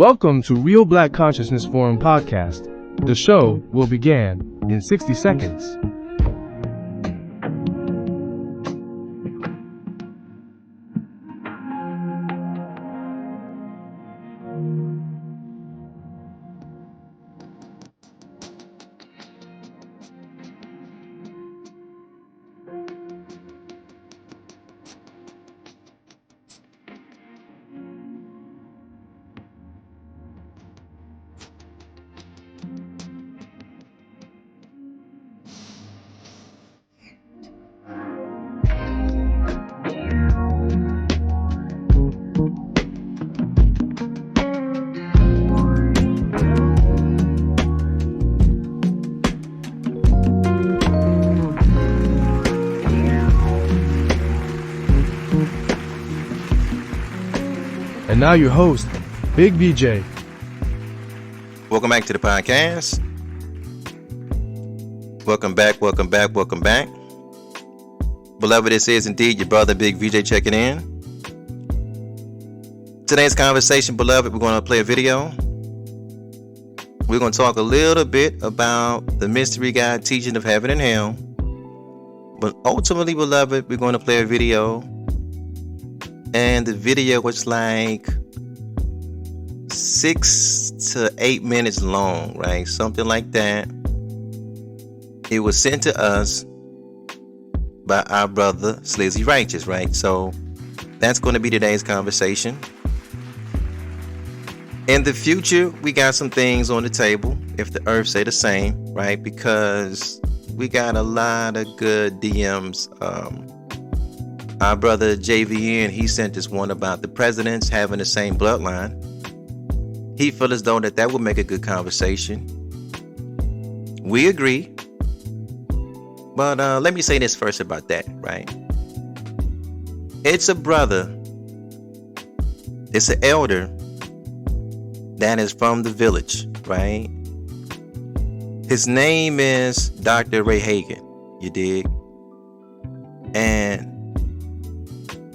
Welcome to Real Black Consciousness Forum podcast. The show will begin in 60 seconds. And now your host, Big VJ. Welcome back to the podcast. Welcome back. Beloved, this is indeed your brother, Big VJ, checking in. Today's conversation, beloved, we're going to play a video. We're going to talk a little bit about the mystery guide teaching of heaven and hell. But ultimately, beloved, we're going to play a video. And the video was like 6 to 8 minutes long, right? Something like that. It was sent to us by our brother, Slizzy Righteous, right? So that's going to be today's conversation. In the future, we got some things on the table, if the earth say the same, right? Because we got a lot of good DMs. Our brother JVN, he sent us one about the presidents having the same bloodline. He felt as though that would make a good conversation. We agree. But let me say this first about that, right? It's a brother. It's an elder that is from the village, right? His name is Dr. Ray Hagen, you dig? And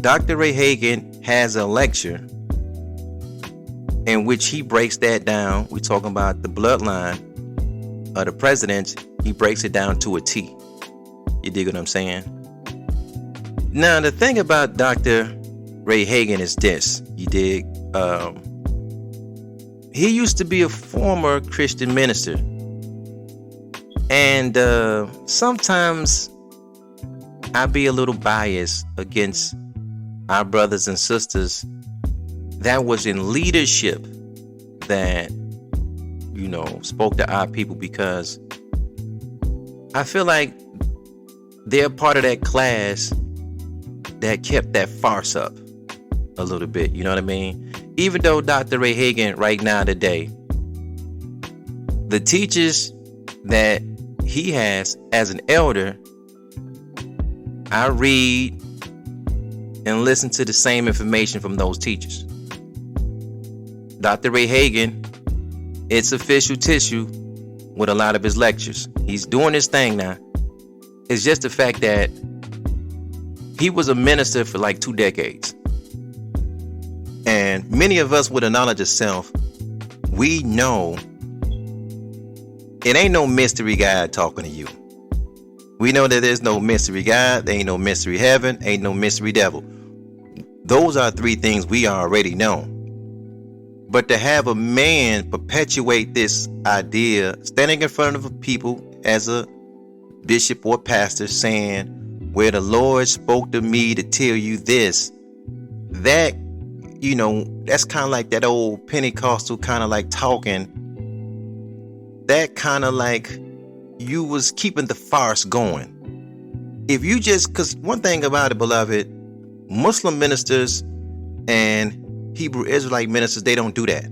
Dr. Ray Hagen has a lecture in which he breaks that down. We're talking about the bloodline of the presidents. He breaks it down to a T. You dig what I'm saying? Now, the thing about Dr. Ray Hagen is this. You dig? He used to be a former Christian minister. And sometimes I be a little biased against our brothers and sisters that was in leadership that, spoke to our people, because I feel like they're part of that class that kept that farce up a little bit. You know what I mean? Even though Dr. Ray Hagen right now today, the teachers that he has as an elder, I read and listen to the same information from those teachers. Dr. Ray Hagen, it's official tissue with a lot of his lectures. He's doing his thing now. It's just the fact that he was a minister for like 2 decades. And many of us with a knowledge of self, we know it ain't no mystery guide talking to you. We know that there's no mystery God, there ain't no mystery heaven, ain't no mystery devil. Those are 3 things we already know. But to have a man perpetuate this idea, standing in front of people as a bishop or pastor saying, where the Lord spoke to me to tell you this, that, that's kind of like that old Pentecostal kind of like talking. That kind of like you was keeping the farce going. If you just, because one thing about it, beloved, Muslim ministers and Hebrew Israelite ministers, they don't do that.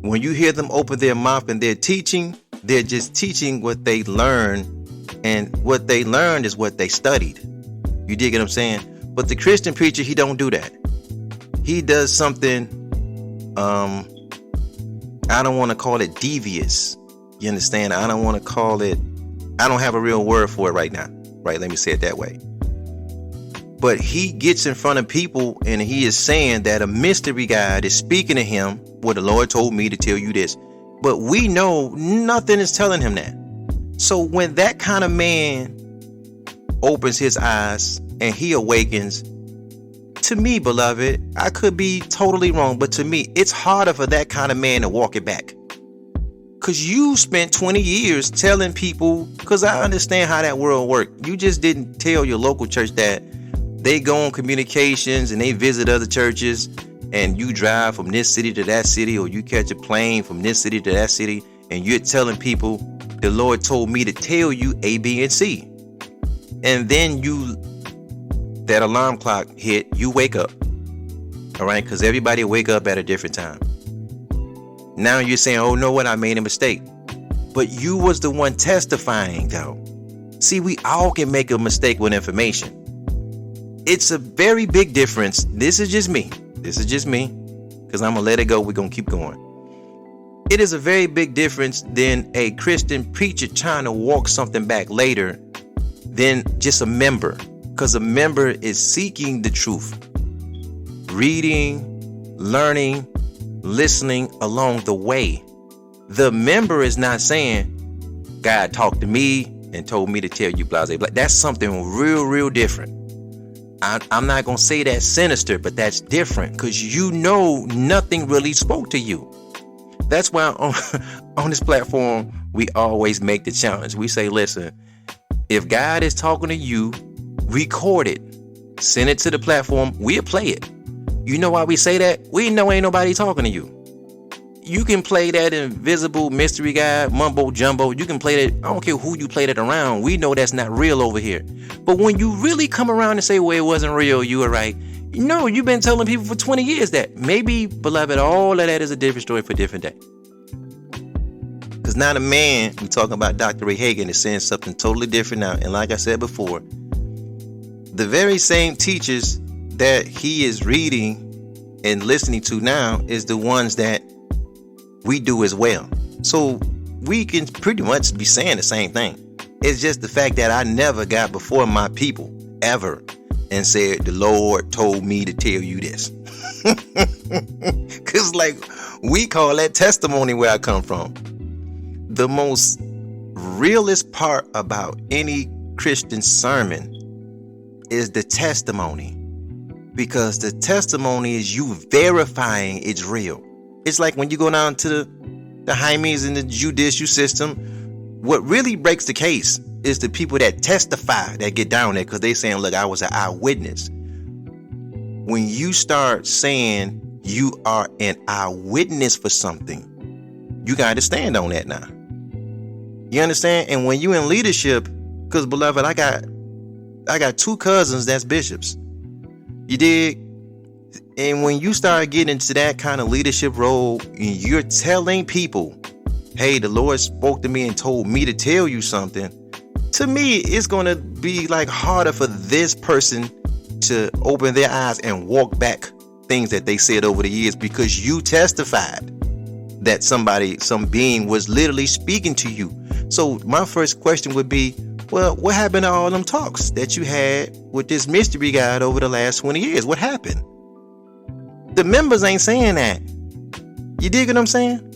When you hear them open their mouth and they're teaching, they're just teaching what they learned, and what they learned is what they studied. You dig what I'm saying? But the Christian preacher, he don't do that. He does something, I don't want to call it devious. You understand? I don't want to call it, I don't have a real word for it right now. Right? Let me say it that way. But he gets in front of people and he is saying that a mystery God is speaking to him Well, the Lord told me to tell you this. But we know nothing is telling him that. So when that kind of man opens his eyes and he awakens, to me, beloved, I could be totally wrong, but to me, it's harder for that kind of man to walk it back. Because you spent 20 years telling people, because I understand how that world works. You just didn't tell your local church that they go on communications and they visit other churches, and you drive from this city to that city, or you catch a plane from this city to that city, and you're telling people, the Lord told me to tell you A, B, and C. And then that alarm clock hit, you wake up. All right, because everybody wake up at a different time. Now you're saying, oh, no, what, I made a mistake. But you was the one testifying, though. See, we all can make a mistake with information. It's a very big difference. This is just me. Because I'm going to let it go. We're going to keep going. It is a very big difference than a Christian preacher trying to walk something back later than just a member. Because a member is seeking the truth. Reading, learning, listening along the way. The member is not saying, God talked to me and told me to tell you blah, blah, blah. That's something real different. I'm not going to say that's sinister, but that's different because you know nothing really spoke to you. That's why on this platform, we always make the challenge. We say, listen, if God is talking to you, record it, send it to the platform, we'll play it. You know why we say that? We know ain't nobody talking to you. You can play that invisible mystery guy, mumbo jumbo. You can play that. I don't care who you play that around. We know that's not real over here. But when you really come around and say, well, it wasn't real, you were right. No, you've been telling people for 20 years that. Maybe, beloved, all of that is a different story for a different day. Because now the man, we talking about Dr. Ray Hagan, is saying something totally different now. And like I said before, the very same teachers that he is reading and listening to now is the ones that we do as well. So we can pretty much be saying the same thing. It's just the fact that I never got before my people ever and said, the Lord told me to tell you this. Because like we call that testimony where I come from. The most realest part about any Christian sermon is the testimony. Because the testimony is you verifying it's real. It's like when you go down to the Jaimes in the judicial system, what really breaks the case is the people that testify that get down there because they saying, look, I was an eyewitness. When you start saying you are an eyewitness for something, you got to stand on that now. You understand? And when you in leadership, because beloved, I got two cousins that's bishops. You dig? And when you start getting into that kind of leadership role, and you're telling people, hey, the Lord spoke to me and told me to tell you something. To me, it's going to be like harder for this person to open their eyes and walk back things that they said over the years because you testified that some being was literally speaking to you. So my first question would be, well, what happened to all them talks that you had with this mystery guide over the last 20 years? What happened? The members ain't saying that. You dig what I'm saying?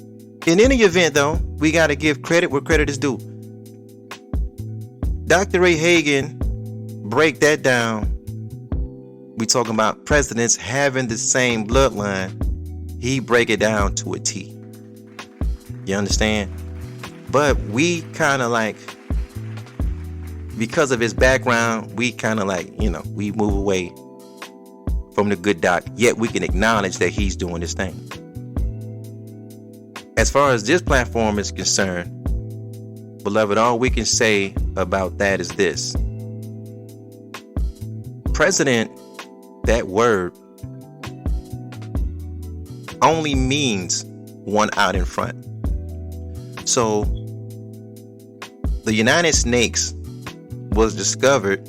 In any event, though, we got to give credit where credit is due. Dr. Ray Hagan break that down. We talking about presidents having the same bloodline. He break it down to a T. You understand? But we kind of like, because of his background, we kind of like, we move away from the good doc, yet we can acknowledge that he's doing this thing. As far as this platform is concerned, beloved, all we can say about that is this. President, that word only means one out in front. So the United Snakes was discovered,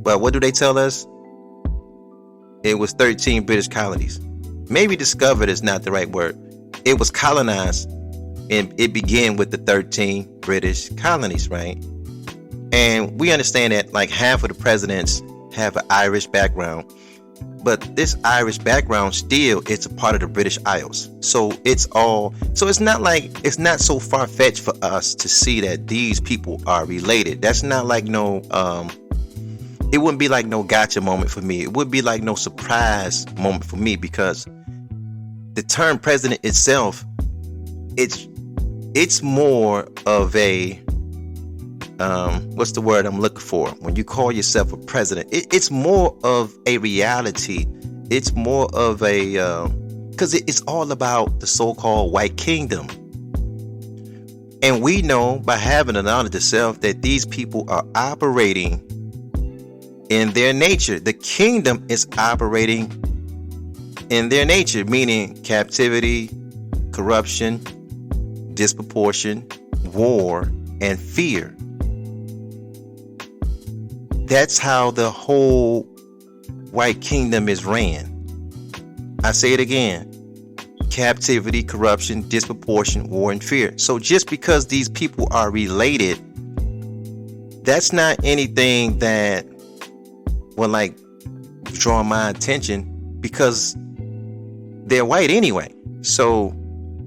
but what do they tell us? It was 13 British colonies. Maybe discovered is not the right word. It was colonized, and it began with the 13 British colonies, right? And we understand that like half of the presidents have an Irish background. But this Irish background still, it's a part of the British Isles. So it's not so far-fetched for us to see that these people are related. That's not like it wouldn't be like no gotcha moment for me. It would be like no surprise moment for me, because the term president itself, it's more of a what's the word I'm looking for? When you call yourself a president, it's more of a reality. It's more of a because it's all about the so-called white kingdom. And we know by having the knowledge of self that these people are operating in their nature. The kingdom is operating in their nature, meaning captivity, corruption, disproportion, war, and fear. That's how the whole white kingdom is ran. I say it again. Captivity, corruption, disproportion, war, and fear. So just because these people are related, that's not anything that will draw my attention, because they're white anyway. So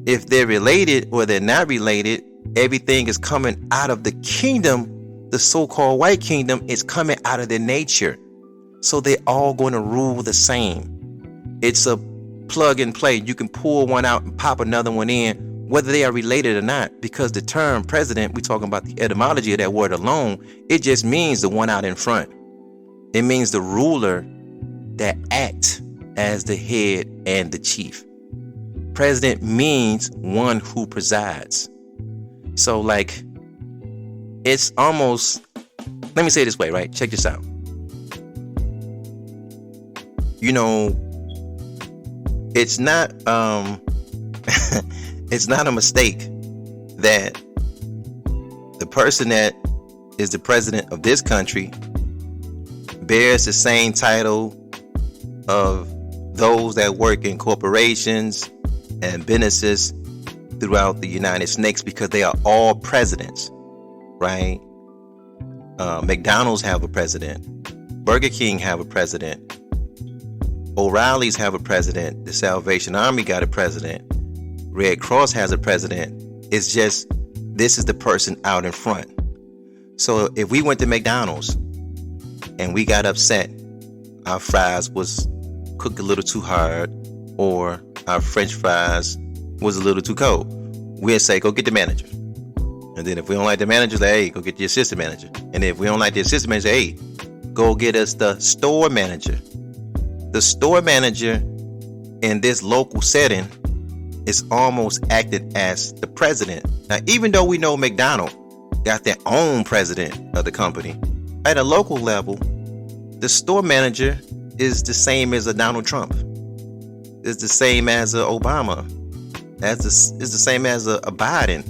if they're related or they're not related, everything is coming out of the kingdom. The so-called white kingdom is coming out of their nature. So they're all going to rule the same. It's a plug and play. You can pull one out and pop another one in, whether they are related or not, because the term president, we're talking about the etymology of that word alone, it just means the one out in front. It means the ruler that acts as the head and the chief. President means one who presides. So it's almost, let me say it this way, right? Check this out. It's not it's not a mistake that the person that is the president of this country bears the same title of those that work in corporations and businesses throughout the United States, because they are all presidents, right? McDonald's have a president. Burger King have a president. O'Reilly's have a president. The Salvation Army got a president. Red Cross has a president. It's just, this is the person out in front. So if we went to McDonald's and we got upset, our fries was cooked a little too hard, or our French fries was a little too cold, we'll say, go get the manager. And then if we don't like the manager, say, hey, go get the assistant manager. And if we don't like the assistant manager, hey, go get us the store manager. The store manager in this local setting is almost acted as the president. Now, even though we know McDonald's got their own president of the company, at a local level, the store manager is the same as a Donald Trump. It's the same as a Obama. It's the same as a Biden.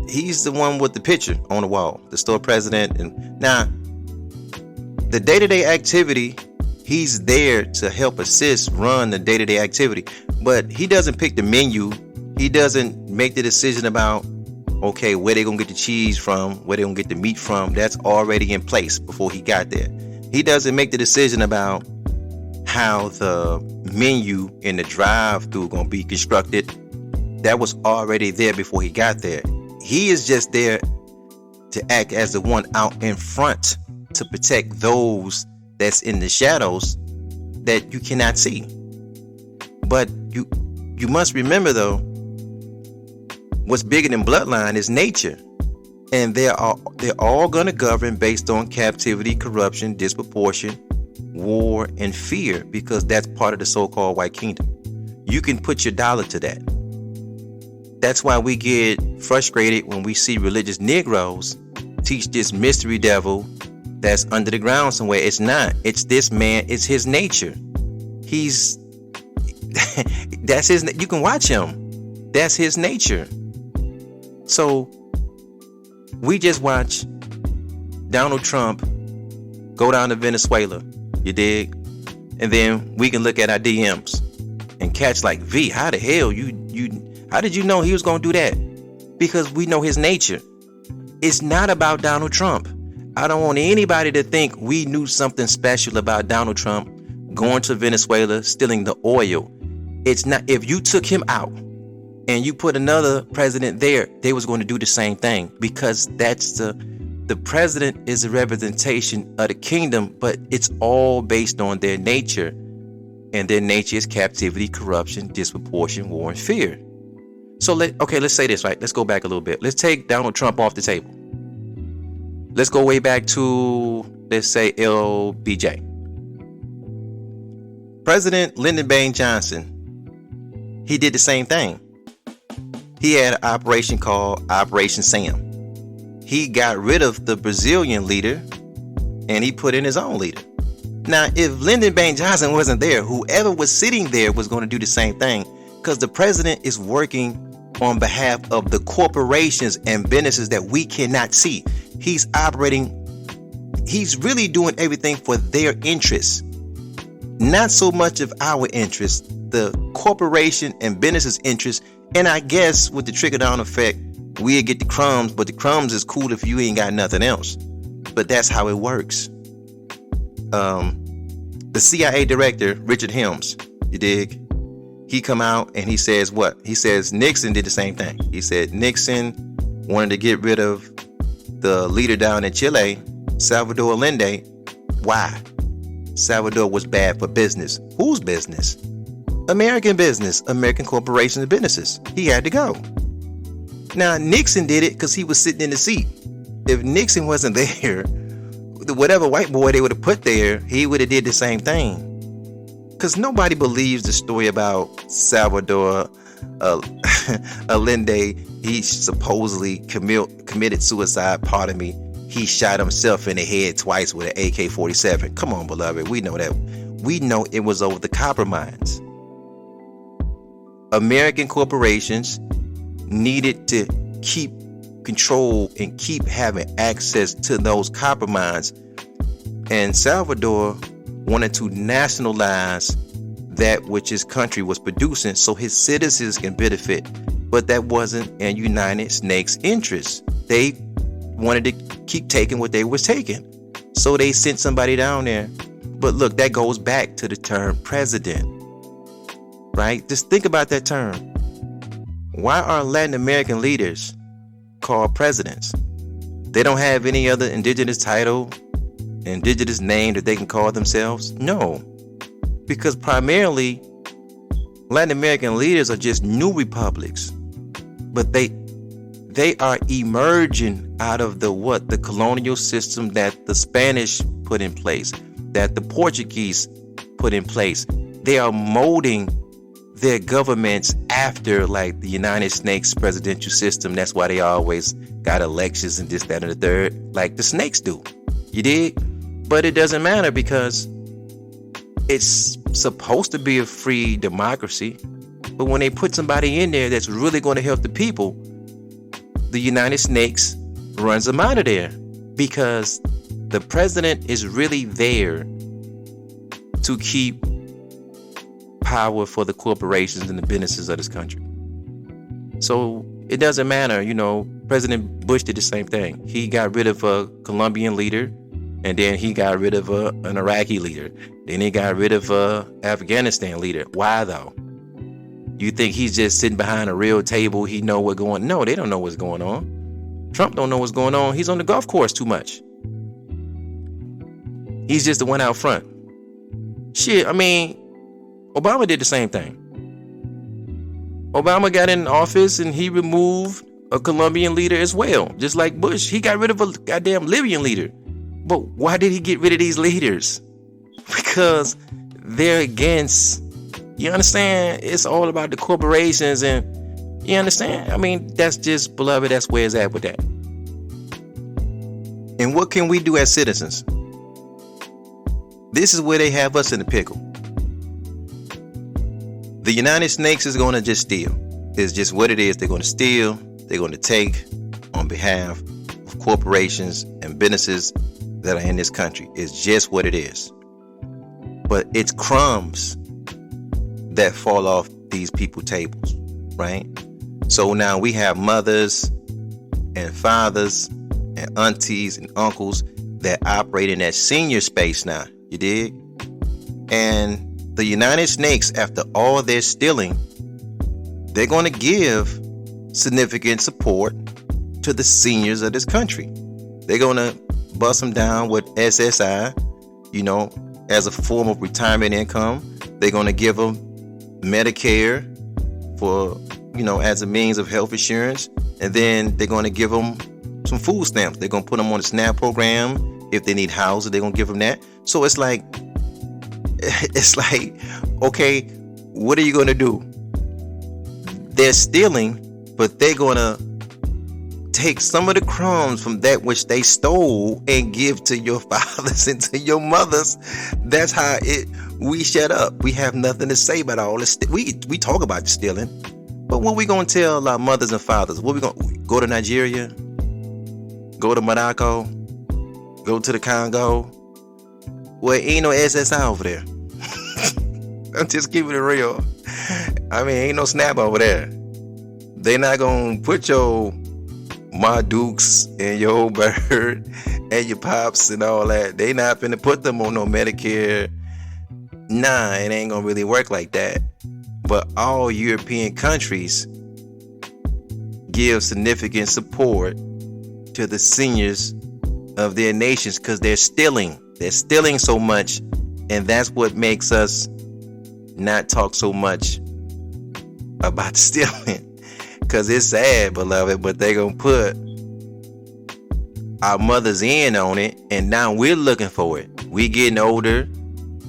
He's the one with the picture on the wall, the store president. And now, the day-to-day activity, he's there to help assist run the day-to-day activity. But he doesn't pick the menu. He doesn't make the decision about, okay, where they're going to get the cheese from, where they're going to get the meat from. That's already in place before he got there. He doesn't make the decision about how the menu in the drive-thru going to be constructed. That was already there before he got there. He is just there to act as the one out in front to protect those that's in the shadows that you cannot see. But you must remember, though, what's bigger than bloodline is nature. And they're all going to govern based on captivity, corruption, disproportion, war, and fear, because that's part of the so-called white kingdom. You can put your dollar to that. That's why we get frustrated when we see religious Negroes teach this mystery devil that's under the ground somewhere. It's not. It's this man. It's his nature. That's his. You can watch him. That's his nature. So we just watch Donald Trump go down to Venezuela. You dig? And then we can look at our DMs and catch like, V, how the hell how did you know he was going to do that? Because we know his nature. It's not about Donald Trump. I don't want anybody to think we knew something special about Donald Trump going to Venezuela, stealing the oil. It's not, if you took him out and you put another president there, they was going to do the same thing, because that's the president is a representation of the kingdom, but it's all based on their nature, and their nature is captivity, corruption, disproportion, war, and fear. So let's say this, right? Let's go back a little bit. Let's take Donald Trump off the table. Let's go way back to, let's say, LBJ. President Lyndon Baines Johnson, he did the same thing. He had an operation called Operation Sam. He got rid of the Brazilian leader and he put in his own leader. Now, if Lyndon Baines Johnson wasn't there, whoever was sitting there was going to do the same thing, because the president is working on behalf of the corporations and businesses that we cannot see. He's really doing everything for their interests, not so much of our interests, the corporation and businesses' interests. And I guess with the trickle-down effect, we'll get the crumbs, but the crumbs is cool if you ain't got nothing else. But that's how it works. The CIA director, Richard Helms, you dig? He come out and he says what? He says Nixon did the same thing. He said Nixon wanted to get rid of the leader down in Chile, Salvador Allende. Why? Salvador was bad for business. Whose business? American business, American corporations and businesses. He had to go. Now, Nixon did it because he was sitting in the seat. If Nixon wasn't there, whatever white boy they would have put there, he would have did the same thing. Because nobody believes the story about Salvador Allende. He supposedly committed suicide. Pardon me. He shot himself in the head twice with an AK-47. Come on, beloved. We know that. We know it was over the copper mines. American corporations needed to keep control and keep having access to those copper mines. And Salvador wanted to nationalize that which his country was producing so his citizens can benefit. But that wasn't in United Snakes' interest. They wanted to keep taking what they was taking. So they sent somebody down there. But look, that goes back to the term president, right? Just think about that term. Why are Latin American leaders called presidents? They don't have any other indigenous title, indigenous name that they can call themselves? No, because primarily Latin American leaders are just new republics, but they are emerging out of the colonial system that the Spanish put in place, that the Portuguese put in place. They are molding their governments after like the United States presidential system. That's why they always got elections and this, that, and the third, like the snakes do. You dig? But it doesn't matter because it's supposed to be a free democracy. But when they put somebody in there that's really going to help the people, the United States runs them out of there, because the president is really there to keep power for the corporations and the businesses of this country. So it doesn't matter, President Bush did the same thing. He got rid of a Colombian leader, and then he got rid of an Iraqi leader. Then he got rid of a Afghanistan leader. Why though? You think he's just sitting behind a real table? He know what's going on? No, they don't know what's going on. Trump don't know what's going on. He's on the golf course too much. He's just the one out front. Shit, Obama did the same thing. Obama got in office and he removed a Colombian leader as well. Just like Bush, he got rid of a goddamn Libyan leader. But why did he get rid of these leaders? Because they're against, you understand? It's all about the corporations, and you understand? That's just, beloved, that's where it's at with that. And what can we do as citizens? This is where they have us in the pickle. The United Snakes is going to just steal. It's just what it is. They're going to steal. They're going to take on behalf of corporations and businesses that are in this country. It's just what it is. But it's crumbs that fall off these people's tables, right? So now we have mothers and fathers and aunties and uncles that operate in that senior space now. You dig? And the United Snakes, after all their stealing, they're going to give significant support to the seniors of this country. They're going to bust them down with SSI, as a form of retirement income. They're going to give them Medicare for, as a means of health insurance. And then they're going to give them some food stamps. They're going to put them on the SNAP program. If they need houses, they're going to give them that. So it's like, okay, what are you going to do? They're stealing, but they're going to take some of the crumbs from that which they stole and give to your fathers and to your mothers. That's how we shut up. We have nothing to say about all this. We talk about stealing, but what we going to tell our mothers and fathers? What we going to go to Nigeria? Go to Morocco? Go to the Congo? Well, ain't no SSI over there. I'm just keeping it real. I mean, ain't no SNAP over there. They not gonna put your Ma Dukes and your old bird and your pops and all that. They not finna put them on no Medicare. Nah, it ain't gonna really work like that. But all European countries give significant support to the seniors of their nations because they're stealing. They're stealing so much, and that's what makes us not talk so much about stealing. Because it's sad, beloved, but they gonna put our mothers in on it, and now we're looking for it. We getting older,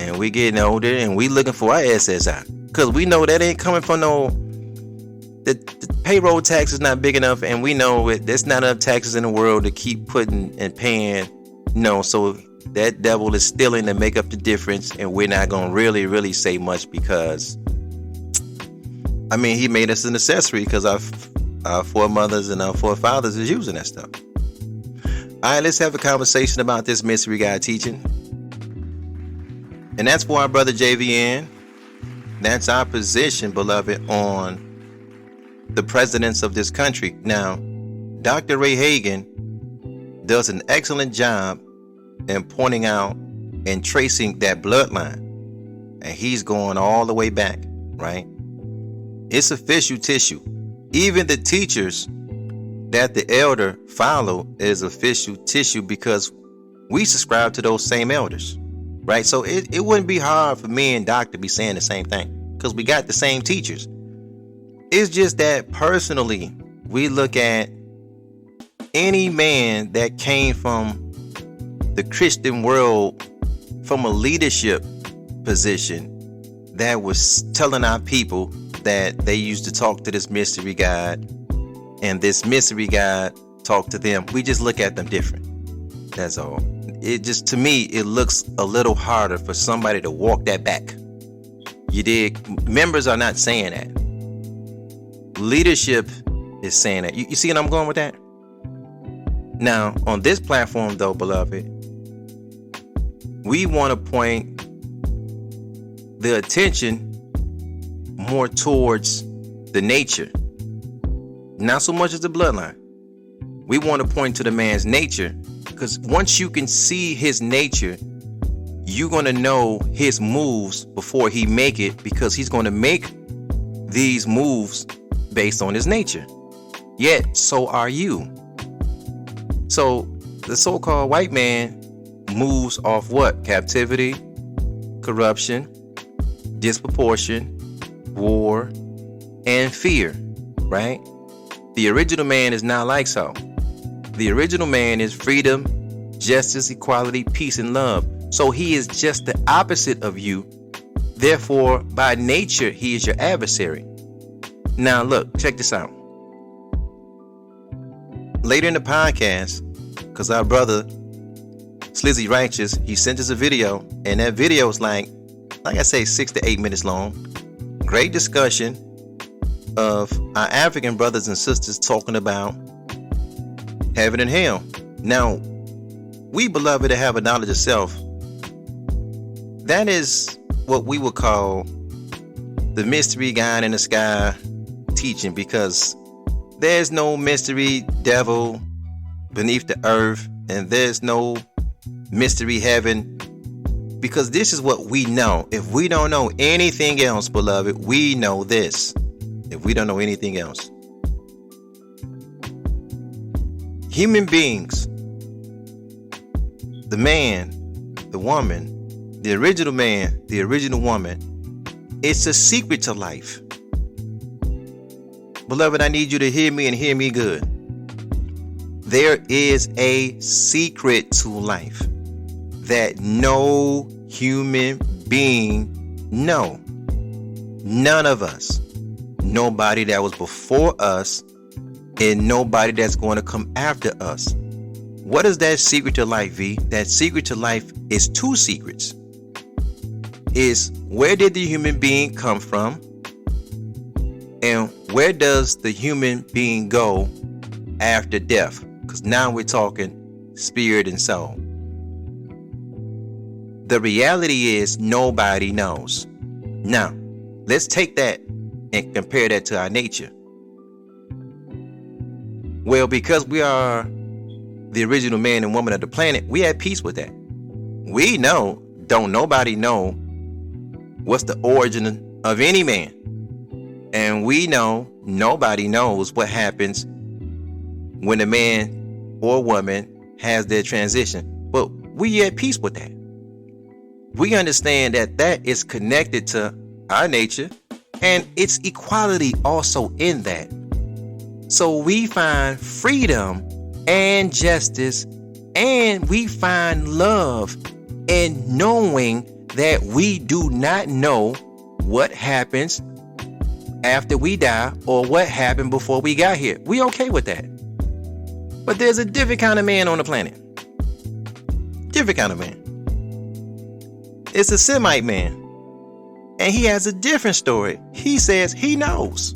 and we looking for our SSI. Because we know that ain't coming from the payroll tax is not big enough, and we know there's not enough taxes in the world to keep putting and paying. So that devil is stealing to make up the difference, and we're not gonna really say much because he made us an accessory because our foremothers and our forefathers is using that stuff. All right, let's have a conversation about this mystery God teaching. And that's for our brother JVN. That's our position, beloved, on the presidents of this country. Now, Dr. Ray Hagan does an excellent job in pointing out and tracing that bloodline. And he's going all the way back, right? It's official tissue. Even the teachers that the elder follow is official tissue because we subscribe to those same elders, right? So it wouldn't be hard for me and Doc to be saying the same thing because we got the same teachers. It's just that personally, we look at any man that came from the Christian world from a leadership position that was telling our people that they used to talk to this mystery God and this mystery God talked to them. We just look at them different. That's all. It just, to me, it looks a little harder for somebody to walk that back. You dig? Members are not saying that. Leadership is saying that. You see what I'm going with that? Now, on this platform, though, beloved, we want to point the attention more towards the nature, not so much as the bloodline. We want to point to the man's nature because once you can see his nature, you're going to know his moves before he make it, because he's going to make these moves based on his nature. Yet, so are you. So the so-called white man moves off what? Captivity, corruption, disproportion, war, and fear, right? The original man is not like so. The original man is freedom, justice, equality, peace, and love. So he is just the opposite of you. Therefore, by nature, he is your adversary. Now, look, check this out. Later in the podcast, because our brother, Slizzy Righteous, he sent us a video, and that video is like I say, 6 to 8 minutes long. Great discussion of our African brothers and sisters talking about heaven and hell. Now, we, beloved, to have a knowledge of self, that is what we would call the mystery God in the sky teaching, because there's no mystery devil beneath the earth, and there's no mystery heaven Because this is what we know. If we don't know anything else, beloved, we know this. If we don't know anything else. Human beings, the man, the woman, the original man, the original woman, it's a secret to life. Beloved, I need you to hear me and hear me good. There is a secret to life that no human being know. None of us. Nobody that was before us and nobody that's going to come after us. What is that secret to life, V? That secret to life is two secrets. Is where did the human being come from? And where does the human being go after death? Because now we're talking spirit and soul. The reality is nobody knows. Now, let's take that and compare that to our nature. Well, because we are the original man and woman of the planet, we have peace with that. We know, don't nobody know what's the origin of any man. And we know nobody knows what happens when a man or woman has their transition. But we at peace with that. We understand that that is connected to our nature and it's equality also in that. So we find freedom and justice, and we find love in knowing that we do not know what happens after we die or what happened before we got here. We okay with that. But there's a different kind of man on the planet. Different kind of man. It's a Semite man. And he has a different story. He says he knows.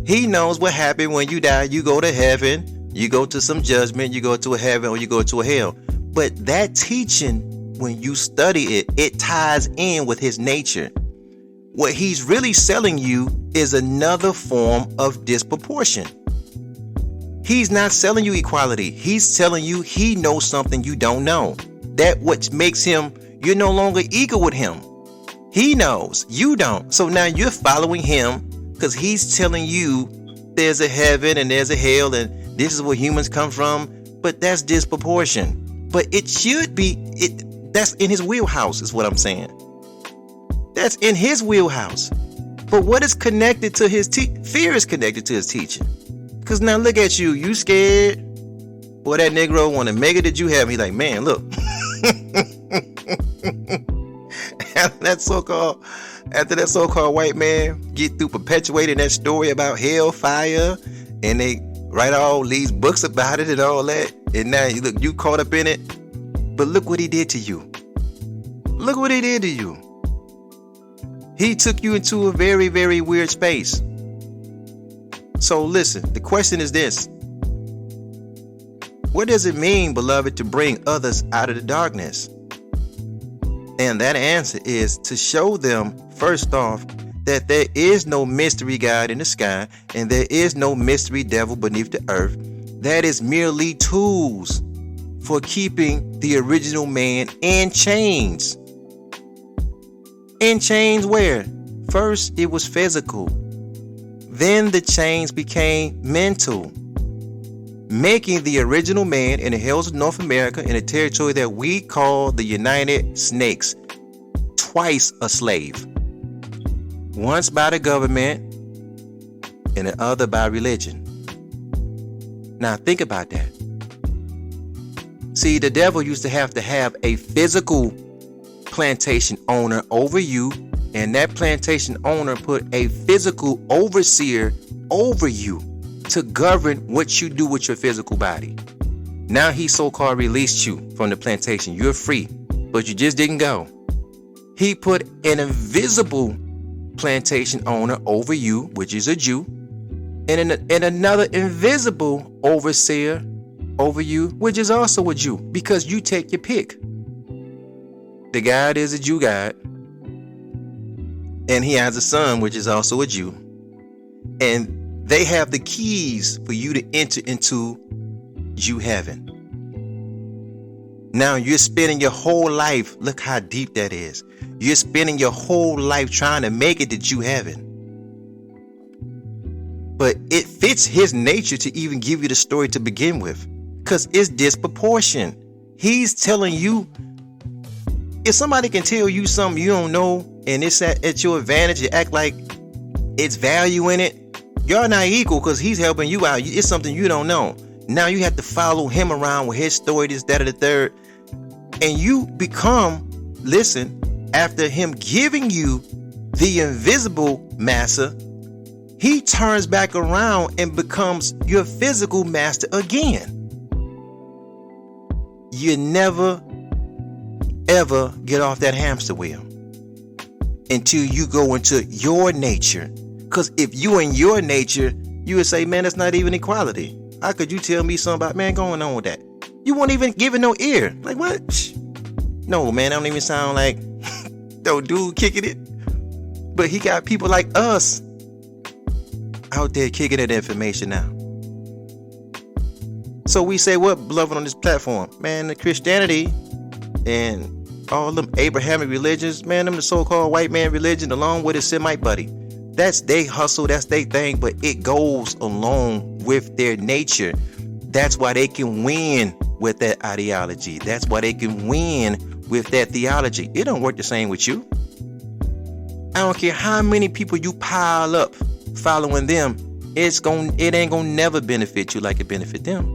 He knows what happened when you die. You go to heaven, you go to some judgment, you go to a heaven, or you go to a hell. But that teaching, when you study it, it ties in with his nature. What he's really selling you is another form of disproportion. He's not selling you equality. He's telling you he knows something you don't know. That what makes him, you're no longer equal with him. He knows, you don't. So now you're following him because he's telling you there's a heaven and there's a hell and this is where humans come from. But that's disproportion. But it should be, that's in his wheelhouse is what I'm saying. That's in his wheelhouse. But what is connected to his fear is connected to his teaching. Because now look at you. You scared? Boy, that Negro want to make it that you have. He's like, man, look. After that so-called white man get through perpetuating that story about hellfire, and they write all these books about it and all that, and now you caught up in it. But look what he did to you. Look what he did to you. He took you into a very, very weird space. So listen, the question is this. What does it mean, beloved, to bring others out of the darkness? And that answer is to show them, first off, that there is no mystery God in the sky and there is no mystery devil beneath the earth. That is merely tools for keeping the original man in chains. In chains where? First, it was physical. Then the chains became mental, making the original man in the hills of North America in a territory that we call the United Snakes twice a slave. Once by the government and the other by religion. Now think about that. See, the devil used to have a physical plantation owner over you, and that plantation owner put a physical overseer over you to govern what you do with your physical body. Now he so-called released you from the plantation. You're free, but you just didn't go. He put an invisible plantation owner over you, which is a Jew, and another invisible overseer over you, which is also a Jew, because you take your pick. The God is a Jew God, and he has a son, which is also a Jew, and they have the keys for you to enter into Jew heaven. Now you're spending your whole life. Look how deep that is. You're spending your whole life trying to make it that you haven't. But it fits his nature to even give you the story to begin with, because it's disproportionate. He's telling you, if somebody can tell you something you don't know and it's at your advantage, you act like it's value in it, you're not equal, because he's helping you out. It's something you don't know. Now you have to follow him around with his story, this, that, or the third. And you become, listen, after him giving you the invisible master, he turns back around and becomes your physical master again. You never, ever get off that hamster wheel until you go into your nature. Because if you in your nature, you would say, man, that's not even equality. How could you tell me something about, man, going on with that? You won't even give it no ear. Like, what? No, man, that don't even sound like no dude kicking it. But he got people like us out there kicking that information now. So we say what, beloved, on this platform? Man, the Christianity and all them Abrahamic religions, man, them the so-called white man religion along with his Semite buddy. That's they hustle, that's their thing, but it goes along with their nature. That's why they can win with that ideology. That's why they can win with that theology. It don't work the same with you. I don't care how many people you pile up following them, it ain't gonna never benefit you like it benefit them.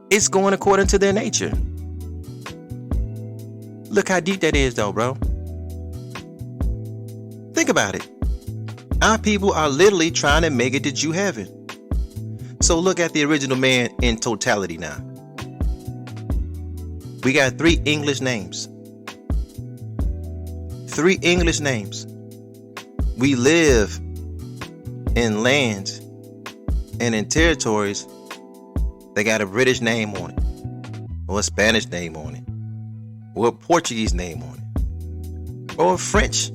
It's going according to their nature. Look how deep that is though, bro. Think about it. Our people are literally trying to make it that you haven't. So look at the original man in totality now. We got 3 English names. 3 English names. We live in lands and in territories that got a British name on it, or a Spanish name on it, or a Portuguese name on it, or a French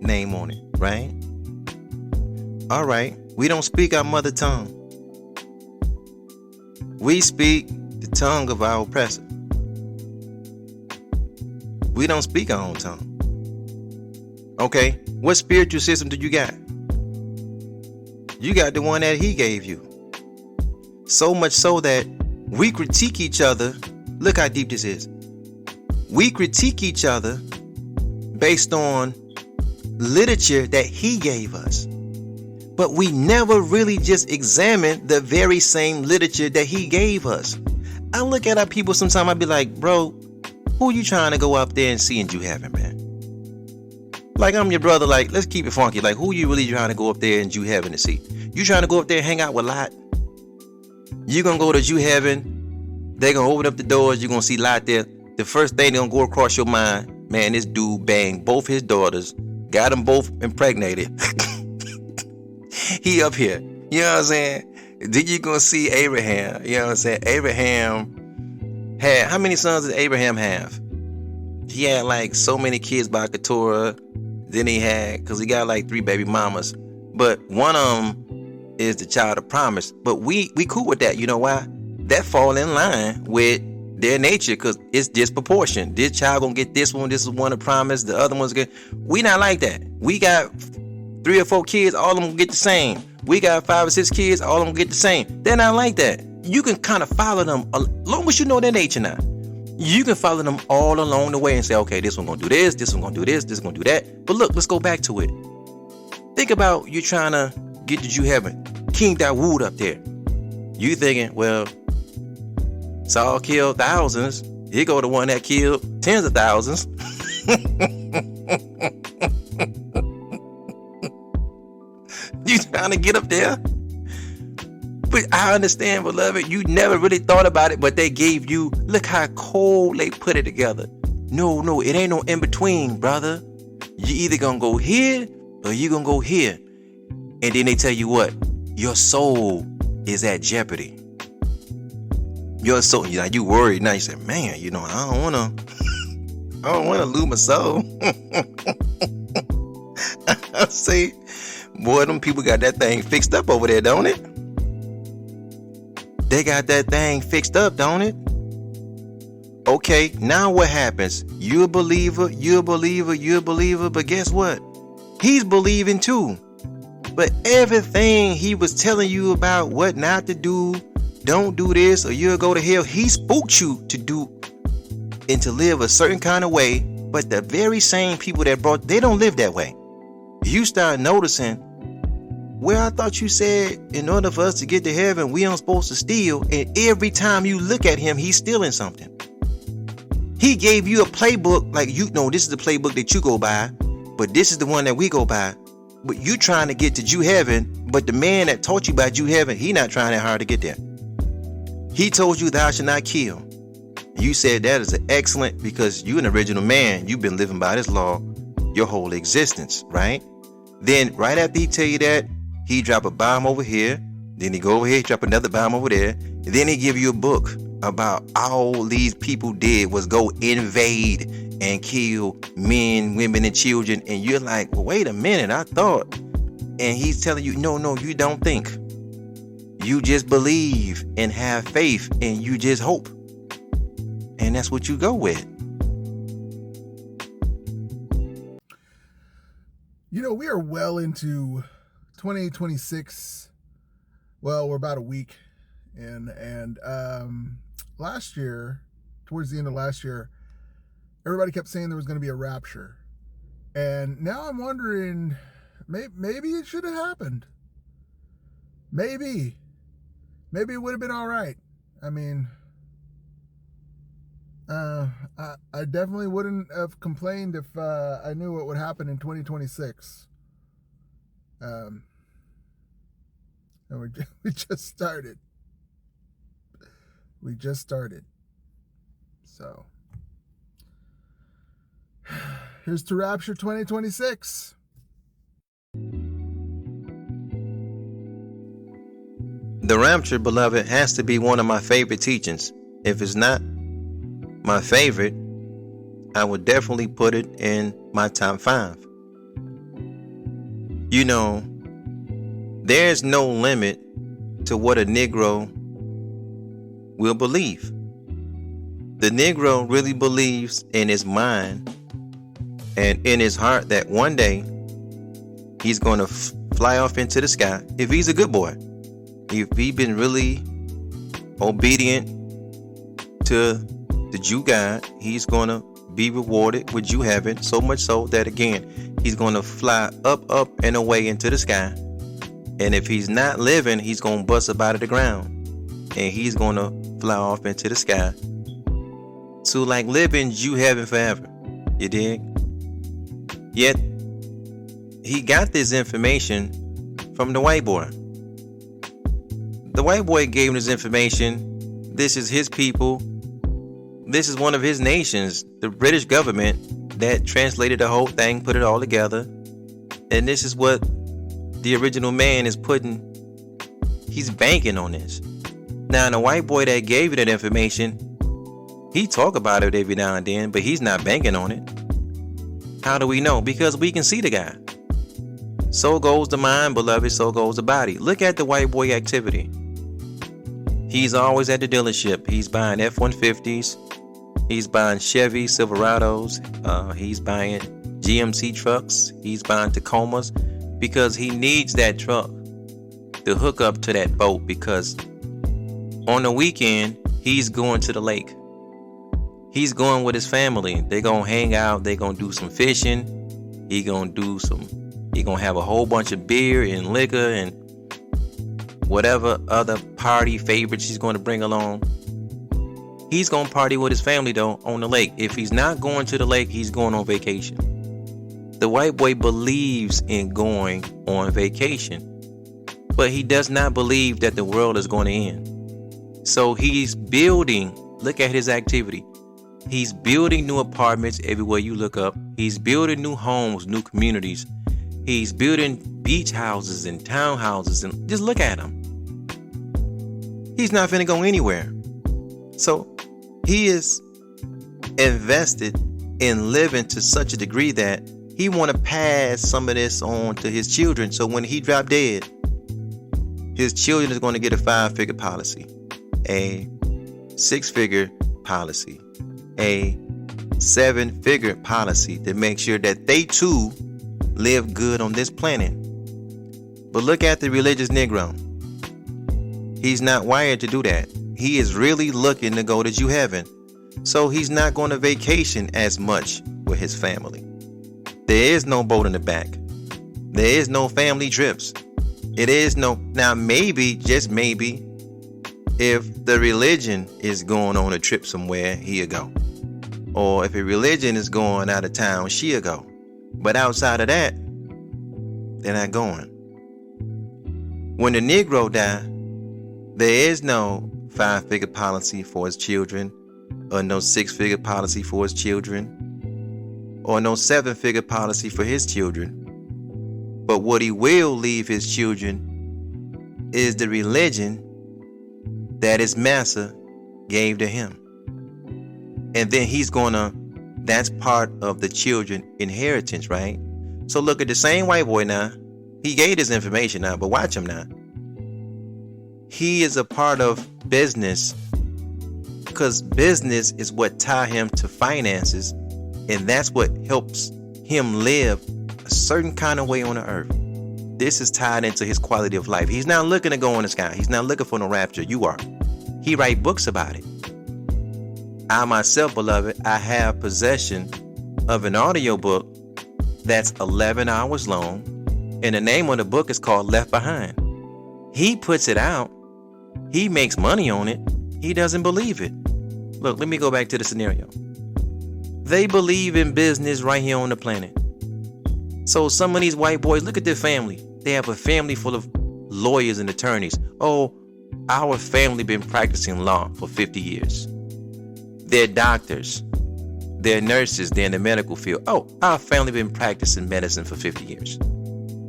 name on it, right? All right, we don't speak our mother tongue. We speak the tongue of our oppressor. We don't speak our own tongue. Okay, what spiritual system do you got? You got the one that he gave you. So much so that we critique each other. Look how deep this is. We critique each other based on literature that he gave us. But we never really just examine the very same literature that he gave us. I look at our people sometimes, I be like, bro, who you trying to go up there and see and you haven't, man? Like, I'm your brother, like, let's keep it funky. Like, who you really trying to go up there and you having to see? You trying to go up there and hang out with Lot? You gonna go to you heaven, they gonna open up the doors, you gonna see Lot there. The first thing they gonna go across your mind, man, this dude banged both his daughters, got them both impregnated. He up here, you know what I'm saying? Then you gonna see Abraham, you know what I'm saying? Abraham had, how many sons did Abraham have? He had like so many kids by Keturah. Then he had, cause he got like 3 baby mamas, but one of them is the child of promise. But we cool with that. You know why? That fall in line with their nature, because it's disproportionate. This child gonna get this one, this is one of promise, the other one's good. We not like that. We got 3 or 4 kids, all of them get the same. We got 5 or 6 kids, all of them get the same. They're not like that. You can kind of follow them, as long as you know their nature now. You can follow them all along the way and say, okay, this one gonna do this one gonna do this one gonna do that. But look, let's go back to it. Think about you trying to get to you heaven. King Dawood up there. You thinking, well, Saul killed thousands. Here go the one that killed tens of thousands. You trying to get up there? But I understand, beloved, you never really thought about it, but they gave you, look how cold they put it together. No, it ain't no in between, brother. You either gonna go here or you gonna go here. And then they tell you what? Your soul is at jeopardy. Your soul, like, you worried now. You say, man, you know, I don't wanna lose my soul. See, boy, them people got that thing fixed up over there, don't it? They got that thing fixed up, don't it? Okay, now what happens? You're a believer, but guess what? He's believing too. But everything he was telling you about what not to do, don't do this or you'll go to hell, he spooked you to do and to live a certain kind of way. But the very same people that they don't live that way. You start noticing, well, I thought you said in order for us to get to heaven, we aren't supposed to steal. And every time you look at him, he's stealing something. He gave you a playbook, like, you know, this is the playbook that you go by, but this is the one that we go by. But you trying to get to Jew heaven, but the man that taught you about Jew heaven, he not trying that hard to get there. He told you thou shalt not kill. You said that is excellent because you're an original man. You've been living by this law your whole existence, right? Then right after he tell you that, he drop a bomb over here. Then he go over here, drop another bomb over there. And then he give you a book about all these people did was go invade and kill men, women, and children. And you're like, well, wait a minute, I thought. And he's telling you, no, you don't think. You just believe and have faith and you just hope. And that's what you go with. You know, we are well into 2026. Well, we're about a week in, and last year, towards the end of last year, everybody kept saying there was going to be a rapture. And now I'm wondering, maybe it should have happened. Maybe it would have been all right. I mean, I definitely wouldn't have complained if I knew what would happen in 2026. And we just started. So here's to Rapture 2026. The rapture, beloved, has to be one of my favorite teachings. If it's not my favorite, I would definitely put it in my top 5. You know, there's no limit to what a Negro will believe. The Negro really believes in his mind and in his heart that one day he's going to fly off into the sky if he's a good boy. If he's been really obedient to the Jew God, he's going to be rewarded with Jew heaven, so much so that, again, he's going to fly up and away into the sky. And if he's not living, he's going to bust up out of the ground. And he's going to fly off into the sky to, like, live in Jew heaven forever. You dig? Yet, he got this information from the white boy. The white boy gave him this information. This is his people. This is one of his nations, the British government, that translated the whole thing, put it all together. And this is what the original man is putting. He's banking on this. Now, the white boy that gave you that information, he talk about it every now and then, but he's not banking on it. How do we know? Because we can see the guy. So goes the mind, beloved, so goes the body. Look at the white boy activity. He's always at the dealership. He's buying F-150s. He's buying Chevy Silverados. He's buying GMC trucks. He's buying Tacomas because he needs that truck to hook up to that boat, because on the weekend, he's going to the lake. He's going with his family. They're going to hang out. They're going to do some fishing. He's going to have a whole bunch of beer and liquor and whatever other party favorites he's going to bring along. He's going to party with his family, though, on the lake. If he's not going to the lake, he's going on vacation. The white boy believes in going on vacation, but he does not believe that the world is going to end. So he's building, look at his activity. He's building new apartments everywhere you look up. He's building new homes, new communities. He's building beach houses and townhouses, and just look at him. He's not finna go anywhere. So he is invested in living to such a degree that he want to pass some of this on to his children. So when he drop dead, his children is going to get a 5-figure policy, a 6-figure policy, a 7-figure policy to make sure that they too live good on this planet. But look at the religious Negro. He's not wired to do that. He is really looking to go to heaven. So he's not going to vacation as much with his family. There is no boat in the back. There is no family trips. It is no, now maybe, just maybe, if the religion is going on a trip somewhere, he'll go. Or if a religion is going out of town, she'll go. But outside of that, they're not going. When the Negro dies, there is no 5-figure policy for his children, or no 6-figure policy for his children, or no 7-figure policy for his children. But what he will leave his children is the religion that his master gave to him. And then he's gonna, that's part of the children's inheritance, right? So look at the same white boy now. He gave this information now, but watch him now. He is a part of business because business is what tie him to finances, and that's what helps him live a certain kind of way on the earth. This is tied into his quality of life. He's not looking to go in the sky. He's not looking for no rapture. You are. He write books about it. I myself, beloved, I have possession of an audio book that's 11 hours long, and the name of the book is called Left Behind. He puts it out. He makes money on it. He doesn't believe it. Look, let me go back to the scenario. They believe in business right here on the planet. So some of these white boys, look at their family. They have a family full of lawyers and attorneys. Oh, our family been practicing law for 50 years. They're doctors. They're nurses. They're in the medical field. Oh, our family been practicing medicine for 50 years.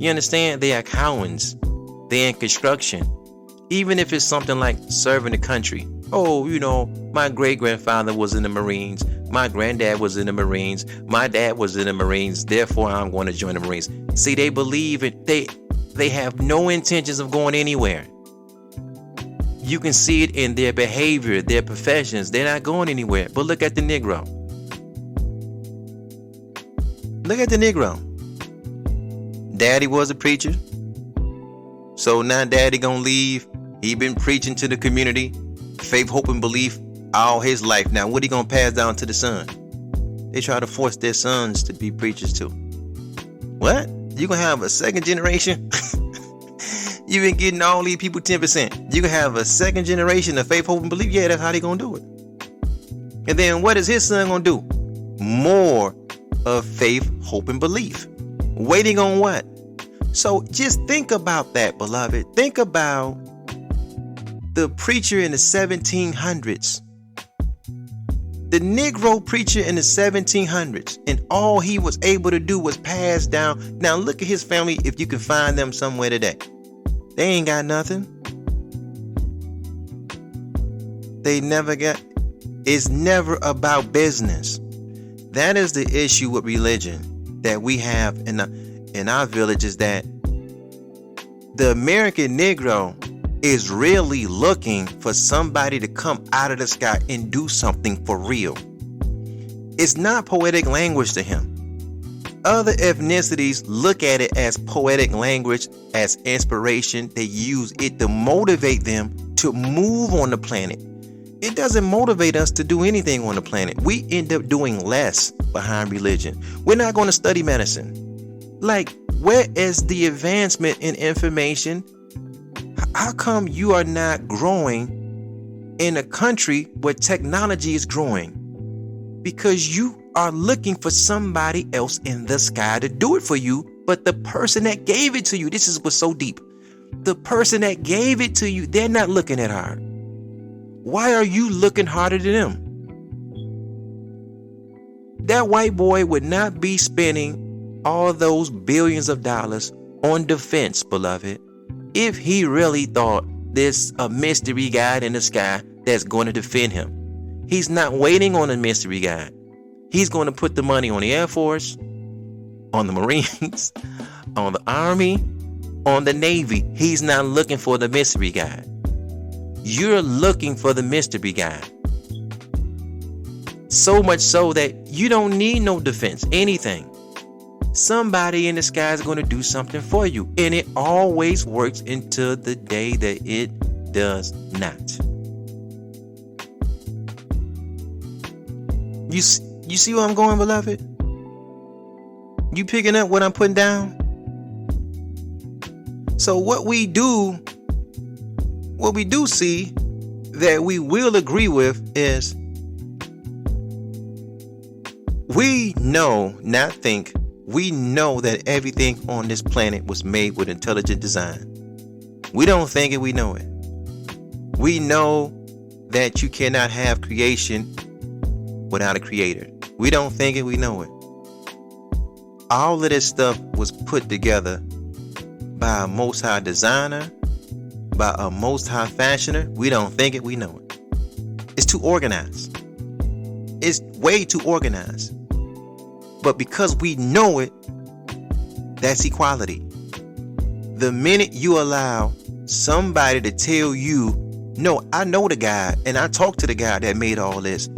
You understand? They're accountants. They're in construction. Even if it's something like serving the country. Oh, you know, my great-grandfather was in the Marines. My granddad was in the Marines. My dad was in the Marines. Therefore, I'm going to join the Marines. See, they believe it. They have no intentions of going anywhere. You can see it in their behavior, their professions. They're not going anywhere. But look at the Negro. Look at the Negro. Daddy was a preacher. So now daddy gonna leave. He been preaching to the community, faith, hope, and belief all his life. Now what he gonna pass down to the son? They try to force their sons to be preachers too. What? You gonna have a second generation? You been getting all these people 10%. You gonna have a second generation of faith, hope, and belief? Yeah, that's how they gonna do it. And then what is his son gonna do? More of faith, hope, and belief. Waiting on what? So just think about that, beloved. Think about the preacher in the 1700s. The Negro preacher in the 1700s. And all he was able to do was pass down. Now look at his family if you can find them somewhere today. They ain't got nothing. They never got. It's never about business. That is the issue with religion that we have in our village, is that the American Negro is really looking for somebody to come out of the sky and do something for real. It's not poetic language to him. Other ethnicities look at it as poetic language, as inspiration. They use it to motivate them to move on the planet. It doesn't motivate us to do anything on the planet. We end up doing less behind religion. We're not going to study medicine. Like, where is the advancement in information? How come you are not growing in a country where technology is growing? Because you are looking for somebody else in the sky to do it for you, but the person that gave it to you, this is what's so deep. The person that gave it to you, they're not looking at hard. Why are you looking harder than them? That white boy would not be spending all those billions of dollars on defense, beloved, if he really thought there's a mystery God in the sky that's going to defend him. He's not waiting on a mystery God. He's going to put the money on the Air Force, on the Marines, on the Army, on the Navy. He's not looking for the mystery God. You're looking for the mystery God. So much so that you don't need no defense, anything. Somebody in the sky is going to do something for you. And it always works until the day that it does not. You see where I'm going, beloved? You picking up what I'm putting down? So what we do see that we will agree with is we know, not think, we know that everything on this planet was made with intelligent design. We don't think it, we know it. We know that you cannot have creation without a creator. We don't think it, we know it. All of this stuff was put together by a Most High designer, by a Most High fashioner. We don't think it, we know it. It's too organized. It's way too organized. But because we know it, that's equality. The minute you allow somebody to tell you, no, I know the guy and I talked to the guy that made all this,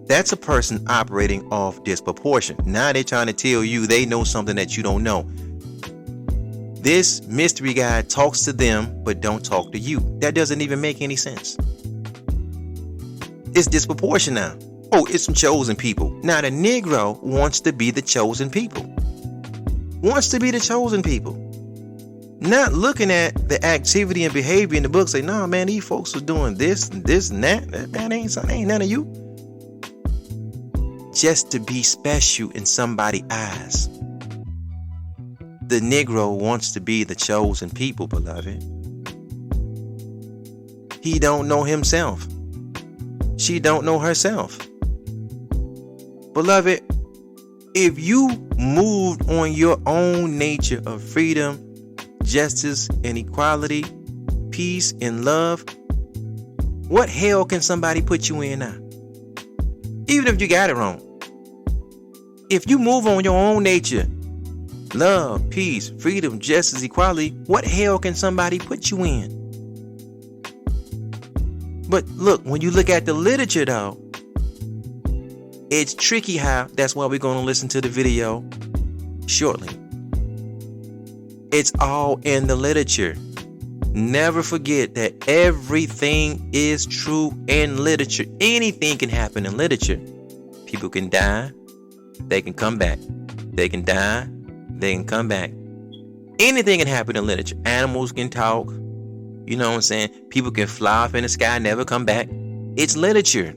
that's a person operating off disproportion. Now they're trying to tell you they know something that you don't know. This mystery guy talks to them but don't talk to you. That doesn't even make any sense. It's disproportion now. Oh, it's some chosen people. Now the Negro wants to be the chosen people. Wants to be the chosen people. Not looking at the activity and behavior in the book, say, nah, man, these folks was doing this and this and that. That ain't none of you. Just to be special in somebody's eyes. The Negro wants to be the chosen people, beloved. He don't know himself. She don't know herself. Beloved, if you moved on your own nature of freedom, justice, and equality, peace, and love, what hell can somebody put you in now? Even if you got it wrong. If you move on your own nature, love, peace, freedom, justice, equality, what hell can somebody put you in? But look, when you look at the literature though, it's tricky how, that's why we're going to listen to the video shortly. It's all in the literature. Never forget that everything is true in literature. Anything can happen in literature. People can die, they can come back. They can die, they can come back. Anything can happen in literature. Animals can talk. You know what I'm saying? People can fly off in the sky, never come back. It's literature.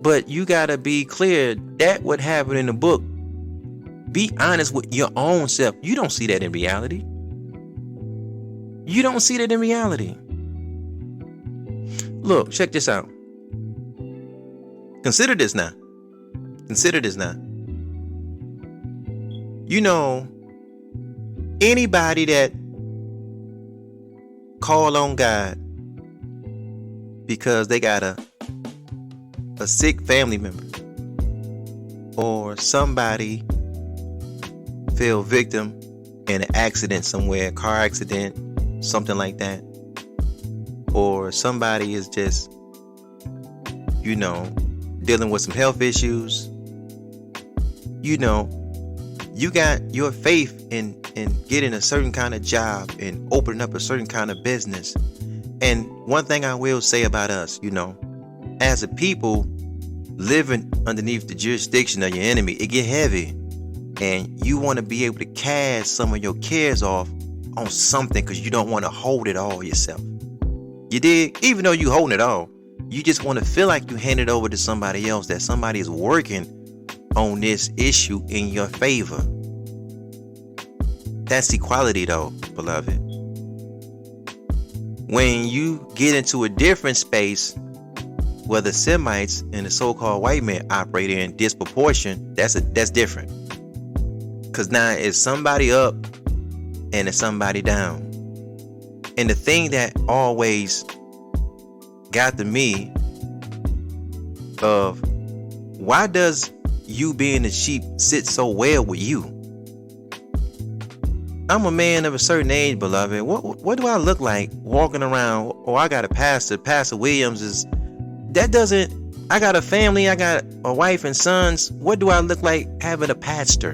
But you gotta be clear that what happened in the book. Be honest with your own self. You don't see that in reality. You don't see that in reality. Look, check this out. Consider this now. Consider this now. You know, anybody that call on God because they got a sick family member, or somebody fell victim in an accident somewhere, car accident, something like that, or somebody is just, you know, dealing with some health issues, you know, you got your faith in getting a certain kind of job and opening up a certain kind of business. And one thing I will say about us, you know, as a people living underneath the jurisdiction of your enemy, it get heavy, and you want to be able to cast some of your cares off on something because you don't want to hold it all yourself. You dig? Even though you holding it all, you just want to feel like you hand it over to somebody else, that somebody is working on this issue in your favor. That's equality though, beloved. When you get into a different space where the Semites and the so-called white men operate in disproportion, that's different. Because now it's somebody up and it's somebody down. And the thing that always got to me of why does you being a sheep sit so well with you? I'm a man of a certain age, beloved. What do I look like walking around? Or I got a pastor. Pastor Williams is. That doesn't I got a family, I got a wife and sons. What do I look like having a pastor?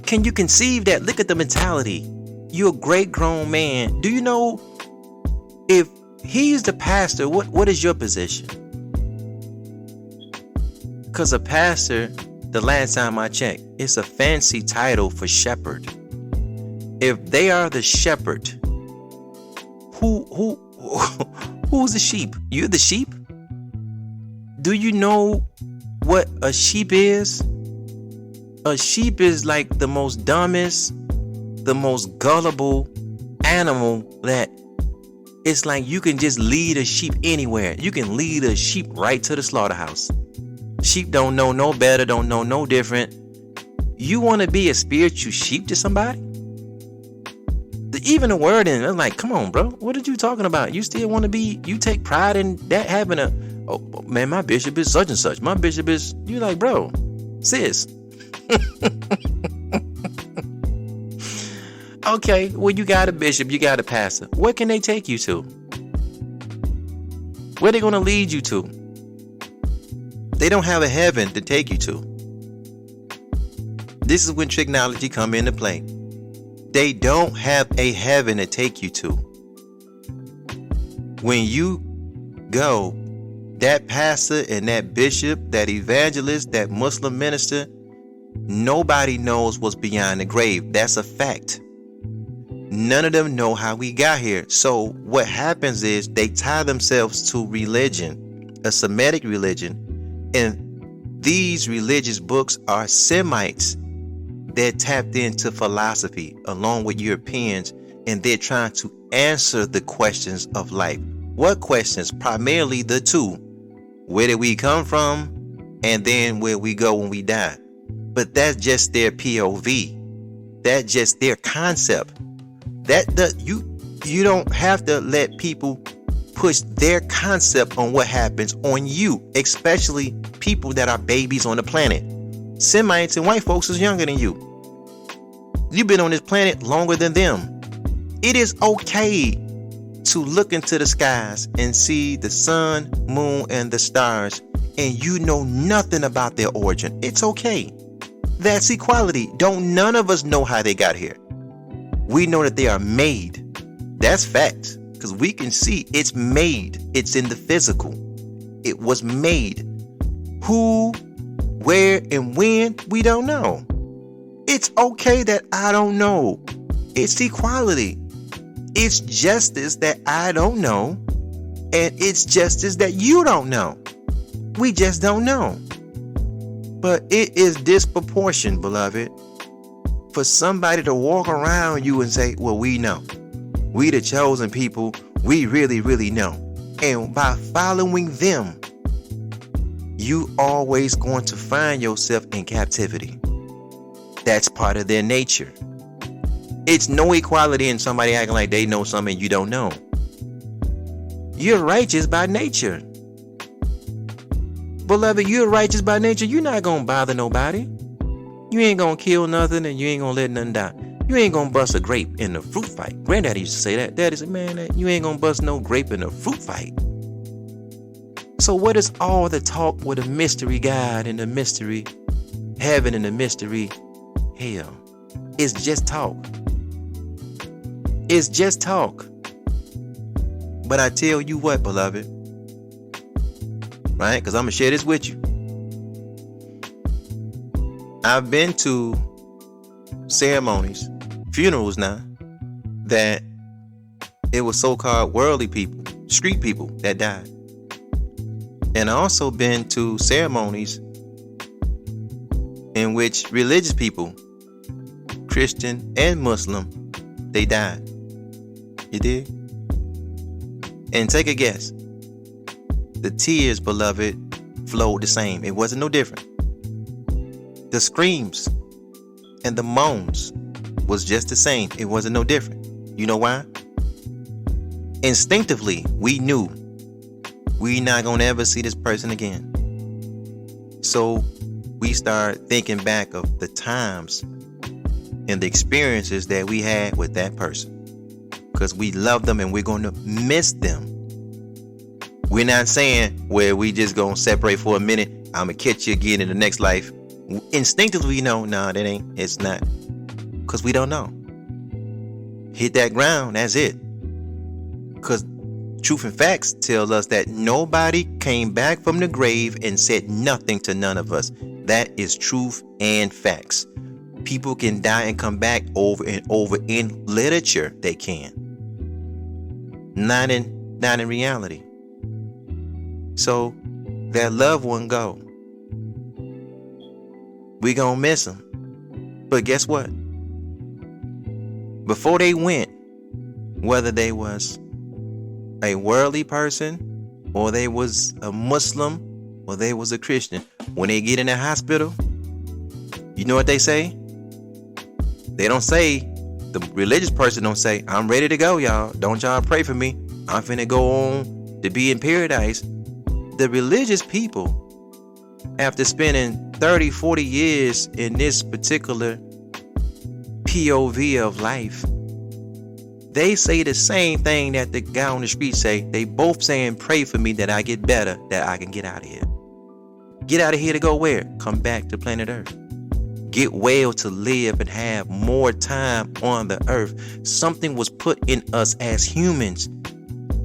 Can you conceive that? Look at the mentality. You're a great grown man. Do you know if he's the pastor, what is your position? Because a pastor, the last time I checked, it's a fancy title for shepherd. If they are the shepherd, who's the sheep? You're the sheep? Do you know what a sheep is? A sheep is like the most dumbest, the most gullible animal that it's like you can just lead a sheep anywhere. You can lead a sheep right to the slaughterhouse. Sheep don't know no better, don't know no different. You want to be a spiritual sheep to somebody? Even the word in it, like, come on, bro. What are you talking about? You still want to be, you take pride in that having oh man, my bishop is such and such. My bishop is, you like, bro, sis. Okay, well, you got a bishop, you got a pastor. What can they take you to? Where they going to lead you to? They don't have a heaven to take you to. This is when technology come into play. They don't have a heaven to take you to. When you go, that pastor and that bishop, that evangelist, that Muslim minister, nobody knows what's beyond the grave. That's a fact. None of them know how we got here. So what happens is they tie themselves to religion, a Semitic religion, and these religious books are Semites. They're tapped into philosophy along with Europeans, and they're trying to answer the questions of life. What questions? Primarily the two. Where did we come from? And then where we go when we die. But that's just their POV. That's just their concept. You don't have to let people push their concept on what happens on you, especially people that are babies on the planet. Semites and white folks is younger than you. You've been on this planet longer than them. It is okay to look into the skies and see the sun, moon, and the stars, and you know nothing about their origin. It's okay. That's equality. Don't none of us know how they got here. We know that they are made. That's fact. Because we can see it's made. It's in the physical. It was made. Who, where, and when, we don't know. It's okay that I don't know. It's equality. It's justice that I don't know. And it's justice that you don't know. We just don't know. But it is disproportionate, beloved, for somebody to walk around you and say, well, we know. We the chosen people. We really, really know. And by following them, you always going to find yourself in captivity. That's part of their nature. It's no equality in somebody acting like they know something you don't know. You're righteous by nature. Beloved, you're righteous by nature. You're not going to bother nobody. You ain't going to kill nothing, and you ain't going to let nothing die. You ain't going to bust a grape in a fruit fight. Granddaddy used to say that. Daddy said, man, you ain't going to bust no grape in a fruit fight. So what is all the talk with a mystery God and the mystery heaven and the mystery hell? It's just talk. It's just talk. But I tell you what, beloved, right? Because I'm going to share this with you. I've been to ceremonies, funerals now, that it was so-called worldly people, street people that died. And I also been to ceremonies in which religious people, Christian and Muslim, they died. You did? And take a guess. The tears, beloved, flowed the same. It wasn't no different. The screams and the moans was just the same. It wasn't no different. You know why? Instinctively, we knew we not gonna ever see this person again. So we start thinking back of the times and the experiences that we had with that person, because we love them and we're going to miss them. We're not saying where we just gonna separate for a minute. I'm gonna catch you again in the next life. Instinctively we know, no, that ain't. It's not, because we don't know. Hit that ground. That's it. Because truth and facts tell us that nobody came back from the grave and said nothing to none of us. That is truth and facts. People can die and come back over and over in literature. They can. Not in reality. So that loved one go. We gonna miss them. But guess what? Before they went, whether they was a worldly person, or they was a Muslim, or they was a Christian, when they get in the hospital, you know what they say? They don't say, the religious person don't say, I'm ready to go, y'all. Don't y'all pray for me. I'm finna go on to be in paradise. The religious people, after spending 30, 40 years in this particular POV of life, they say the same thing that the guy on the street say. They both saying, pray for me that I get better, that I can get out of here. Get out of here to go where? Come back to planet Earth. Get well to live and have more time on the earth. Something was put in us as humans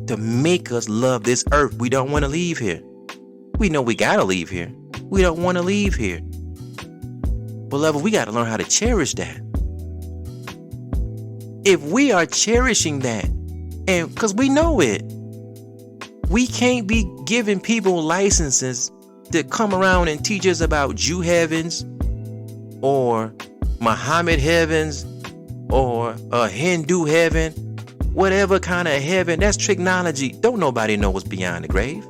to make us love this earth. We don't want to leave here. We know we got to leave here. We don't want to leave here. Beloved, we got to learn how to cherish that. If we are cherishing that, and because we know it, we can't be giving people licenses to come around and teach us about Jew heavens or Muhammad heavens or a Hindu heaven, whatever kind of heaven. That's technology. Don't nobody know what's beyond the grave.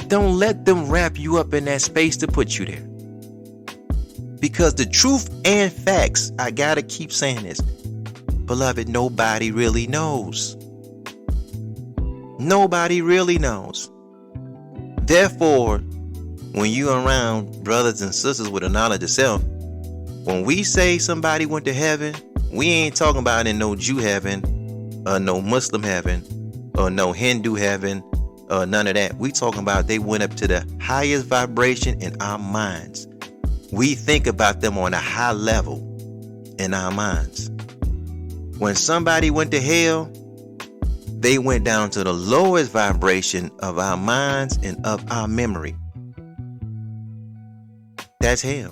Don't let them wrap you up in that space to put you there. Because the truth and facts, I gotta keep saying this, beloved, nobody really knows. Nobody really knows. Therefore, when you around brothers and sisters with a knowledge of self, when we say somebody went to heaven, we ain't talking about in no Jew heaven, or no Muslim heaven, or no Hindu heaven, or none of that. We talking about they went up to the highest vibration in our minds. We think about them on a high level in our minds. When somebody went to hell, they went down to the lowest vibration of our minds and of our memory. That's hell.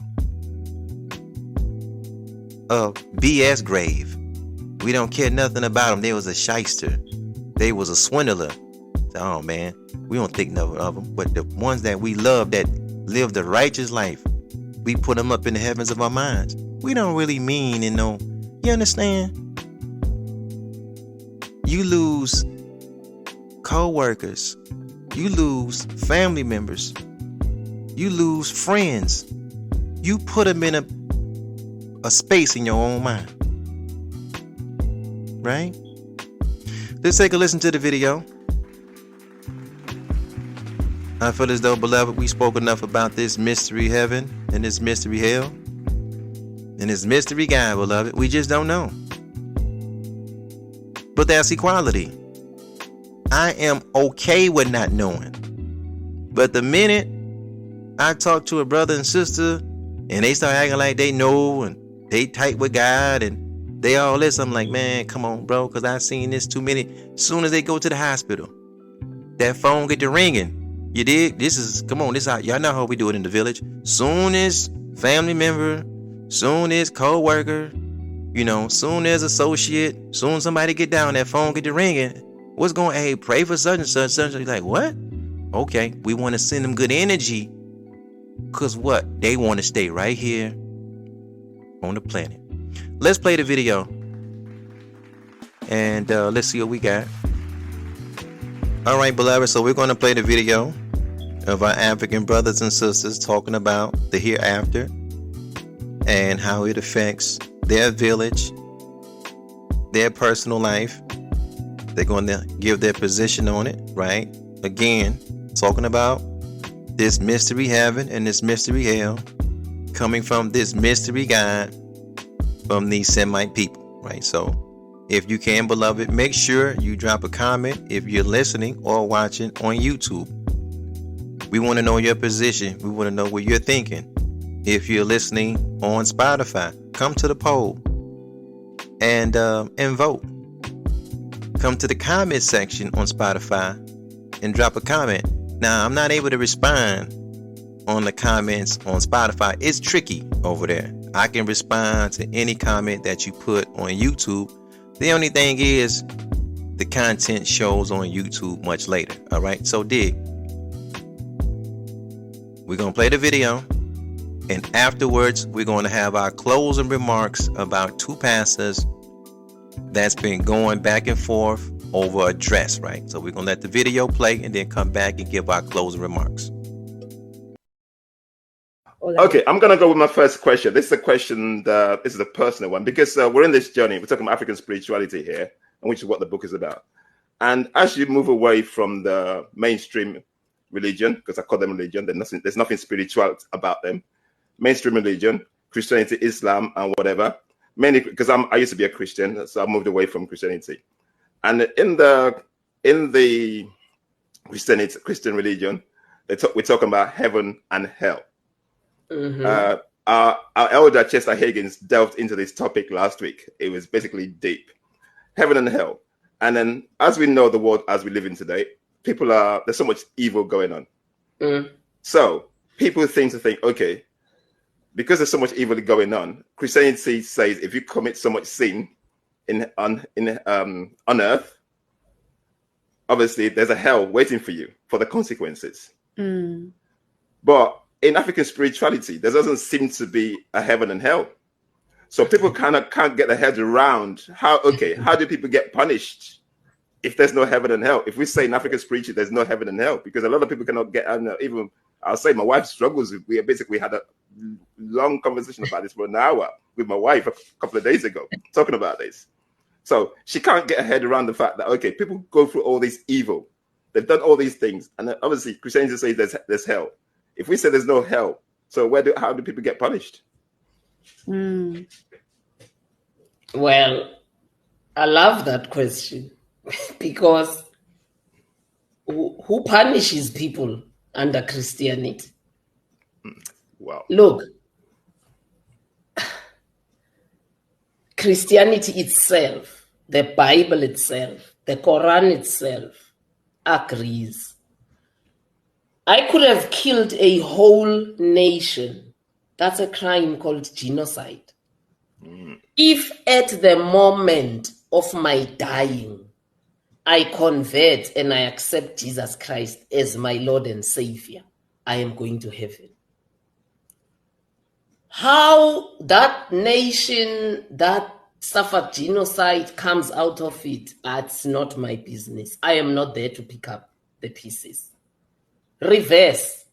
A BS grave. We don't care nothing about them. They was a shyster. They was a swindler. Oh man, we don't think nothing of them. But the ones that we love, that live the righteous life, we put them up in the heavens of our minds. We don't really mean, you understand? You lose co-workers. You lose family members. You lose friends. You put them in a space in your own mind. Right? Let's take a listen to the video. I feel as though, beloved, we spoke enough about this mystery heaven and this mystery hell and this mystery God, beloved. We just don't know. But that's equality. I am okay with not knowing. But the minute I talk to a brother and sister and they start acting like they know and they tight with God and they all this, I'm like, man, come on, bro, because I've seen this too many. As soon as they go to the hospital, that phone get to ringing. You dig? This is how y'all know how we do it in the village. Soon as family member, soon as co-worker, soon as associate, soon somebody get down, that phone get to ringing. What's going, hey, pray for such and such, such. You're like, what? Okay, we want to send them good energy. Cause what? They want to stay right here on the planet. Let's play the video. And let's see what we got. All right, beloved. So we're going to play the video of our African brothers and sisters talking about the hereafter and how it affects their village, their personal life. They're going to give their position on it, right? Again, talking about this mystery heaven and this mystery hell coming from this mystery God from these Semite people, right? So If you can, beloved, make sure you drop a comment if you're listening or watching on YouTube. We want to know your position. We want to know what you're thinking. If you're listening on Spotify, come to the poll and vote. Come to the comment section on Spotify and drop a comment. Now, I'm not able to respond on the comments on Spotify. It's tricky over there. I can respond to any comment that you put on YouTube. The only thing is the content shows on YouTube much later. All right, so dig. We're going to play the video, and afterwards we're going to have our closing remarks about two pastors that's been going back and forth over a dress, right? So we're going to let the video play and then come back and give our closing remarks. Okay, I'm going to go with my first question. This is a question, this is a personal one, because we're in this journey. We're talking about African spirituality here, and which is what the book is about. And as you move away from the mainstream religion, because I call them religion, there's nothing spiritual about them. Mainstream religion, Christianity, Islam, and whatever. Mainly because I used to be a Christian, so I moved away from Christianity. And in the Christian religion, we're talking about heaven and hell. Mm-hmm. Our elder Chester Higgins delved into this topic last week. It was basically deep. Heaven and hell. And then, as we know the world as we live in today, there's so much evil going on. Mm. So people think, okay, because there's so much evil going on, Christianity says if you commit so much sin on earth, obviously there's a hell waiting for you for the consequences. Mm. But in African spirituality, there doesn't seem to be a heaven and hell. So people kind of can't get their heads around how do people get punished if there's no heaven and hell? If we say in African spirituality, there's no heaven and hell, because a lot of people cannot get, even I'll say my wife struggles. We basically had a long conversation about this for an hour with my wife a couple of days ago, talking about this. So she can't get her head around the fact that, okay, people go through all this evil. They've done all these things. And obviously Christianity says there's hell. If we say there's no hell, so how do people get punished? Mm. Well, I love that question because who punishes people under Christianity? Wow. Look, Christianity itself, the Bible itself, the Quran itself agrees. I could have killed a whole nation. That's a crime called genocide. Mm. If at the moment of my dying, I convert and I accept Jesus Christ as my Lord and Savior, I am going to heaven. How that nation that suffered genocide comes out of it, that's not my business. I am not there to pick up the pieces. Reverse.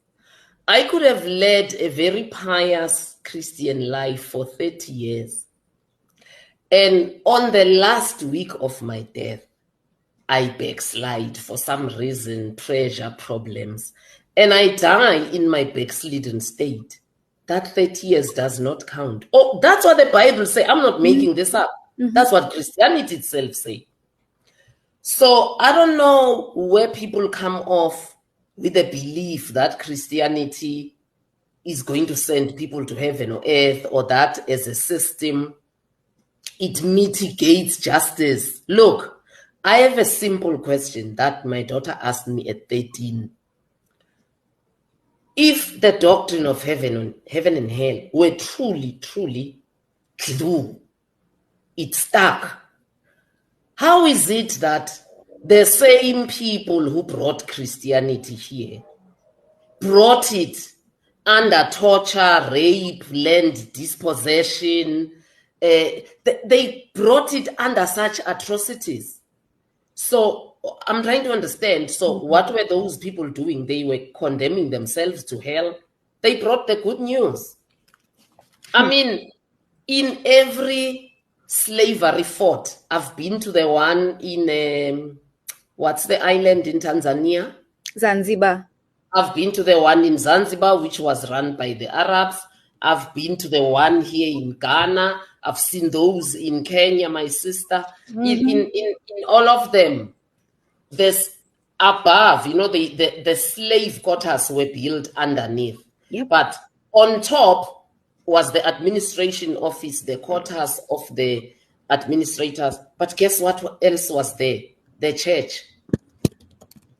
I could have led a very pious Christian life for 30 years. And on the last week of my death, I backslide for some reason, pressure, problems, and I die in my backslidden state. That 30 years does not count. Oh, that's what the Bible says. I'm not making this up. Mm-hmm. That's what Christianity itself says. So I don't know where people come off with the belief that Christianity is going to send people to heaven or earth, or that as a system, it mitigates justice. Look, I have a simple question that my daughter asked me at 13. If the doctrine of heaven and hell were truly true, it stuck, how is it that the same people who brought Christianity here brought it under torture, rape, land dispossession? They brought it under such atrocities. So I'm trying to understand. So what were those people doing? They were condemning themselves to hell. They brought the good news. I mean, in every slavery fort, I've been to the one in, what's the island in Tanzania? Zanzibar. I've been to the one in Zanzibar, which was run by the Arabs. I've been to the one here in Ghana. I've seen those in Kenya, my sister. In all of them, there's above, the slave quarters were built underneath. Yep. But on top was the administration office, the quarters of the administrators. But guess what else was there? The church.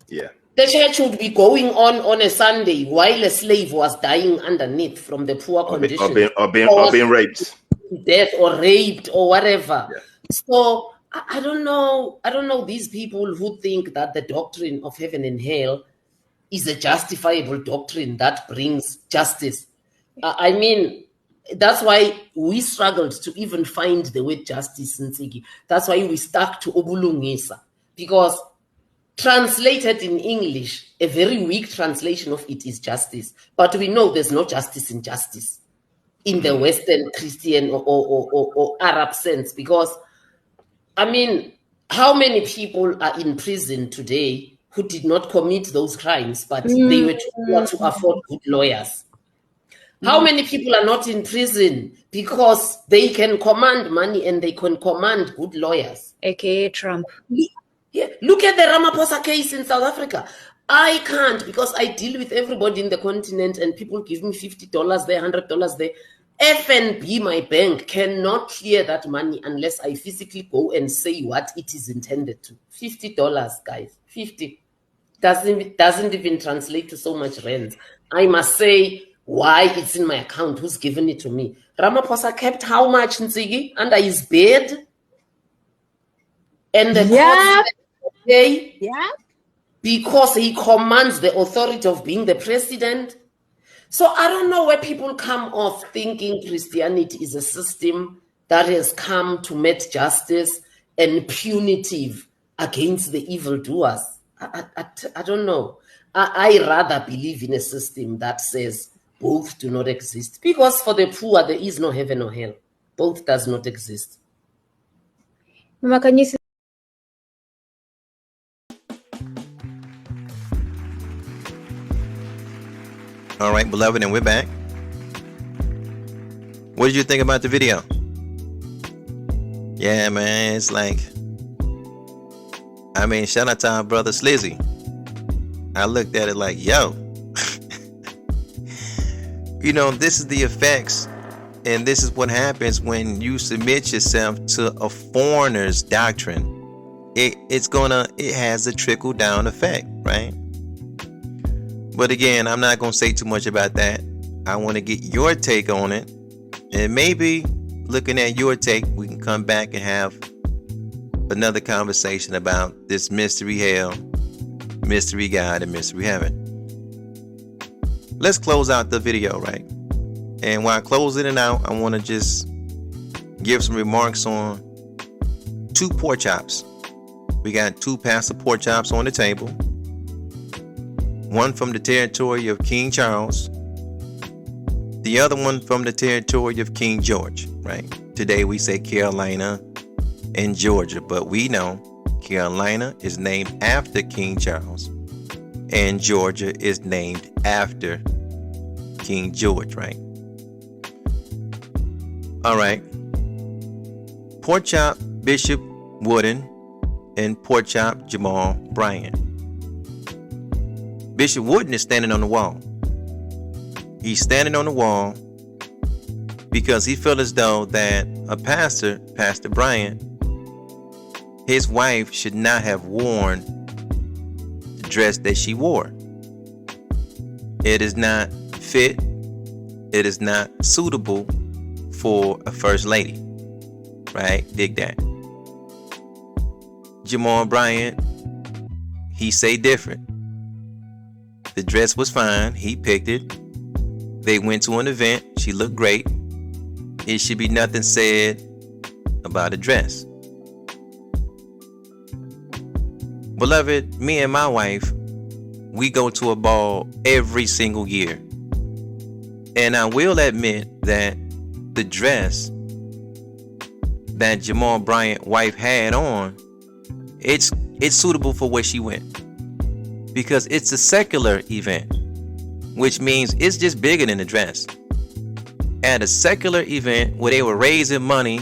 Yeah. The church would be going on a Sunday while a slave was dying underneath from the poor conditions. Or being raped. Death or raped or whatever. Yeah. So I don't know these people who think that the doctrine of heaven and hell is a justifiable doctrine that brings justice. I mean, that's why we struggled to even find the word justice in Nsigi. That's why we stuck to obulungisa, because translated in English, a very weak translation of it is justice. But we know there's no justice in justice in the Western Christian or Arab sense, because, I mean, how many people are in prison today who did not commit those crimes, but they were too poor to afford good lawyers? How many people are not in prison because they can command money and they can command good lawyers? AKA Trump. Yeah, look at the Ramaphosa case in South Africa. I can't, because I deal with everybody in the continent and people give me $50 there, $100 there. FNB, my bank, cannot clear that money unless I physically go and say what it is intended to. $50, guys. 50 doesn't even translate to so much rent. I must say why it's in my account, who's given it to me. Ramaphosa kept how much, Nsigi, under his bed? And the courts say, because he commands the authority of being the president. So I don't know where people come off thinking Christianity is a system that has come to met justice and punitive against the evildoers. I don't know. I rather believe in a system that says both do not exist. Because for the poor, there is no heaven or hell. Both does not exist. Mama, can you see? All right, beloved, and we're back. What did you think about the video? Yeah, man, it's like, I mean, shout out to our brother Slizzy. I looked at it like, yo, this is the effects, and this is what happens when you submit yourself to a foreigner's doctrine. It has a trickle down effect, right? But again, I'm not going to say too much about that. I want to get your take on it. And maybe looking at your take, we can come back and have another conversation about this mystery hell, mystery God, and mystery heaven. Let's close out the video, right? And while closing it out, I want to just give some remarks on 2 pork chops. We got 2 Pastor pork chops on the table. One from the territory of King Charles, the other one from the territory of King George, right? Today we say Carolina and Georgia, but we know Carolina is named after King Charles and Georgia is named after King George, right? All right. Pork chop Bishop Wooden and pork chop Jamal Bryant. Bishop Wooden is standing on the wall. He's standing on the wall because he feels as though that a pastor, Pastor Bryant, his wife should not have worn the dress that she wore. It is not fit. It is not suitable for a first lady. Right? Dig that. Jamal Bryant, he say different. The dress was fine. He picked it. They went to an event. She looked great. It should be nothing said about a dress. Beloved, me and my wife, we go to a ball every single year. And I will admit that the dress that Jamal Bryant's wife had on, it's suitable for where she went. Because it's a secular event, which means it's just bigger than the dress. at a secular event where they were raising money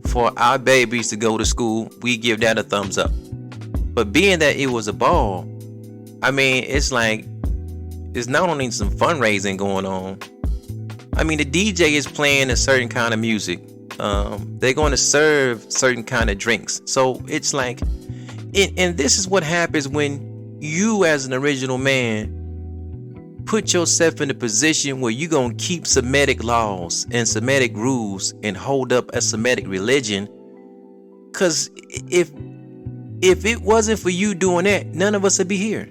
for our babies to go to school, we give that a thumbs up. But being that it was a ball, I mean, it's like, it's not only some fundraising going on. I mean, the DJ is playing a certain kind of music. They're going to serve certain kind of drinks. So it's like, and this is what happens when you as an original man put yourself in a position where you're going to keep Semitic laws and Semitic rules and hold up a Semitic religion. Because if it wasn't for you doing that, none of us would be here.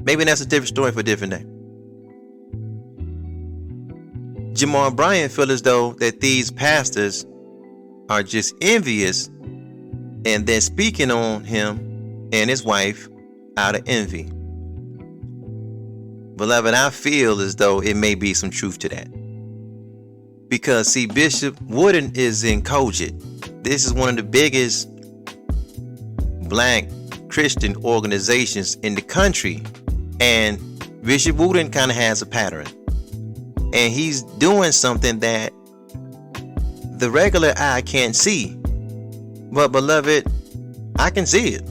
Maybe that's a different story for a different day. Jamal Bryant feels as though that these pastors are just envious and they're speaking on him and his wife out of envy. Beloved, I feel as though it may be some truth to that. Because, see, Bishop Wooden is in Kojic. This is one of the biggest black Christian organizations in the country. And Bishop Wooden kind of has a pattern. And he's doing something that the regular eye can't see. But, beloved, I can see it.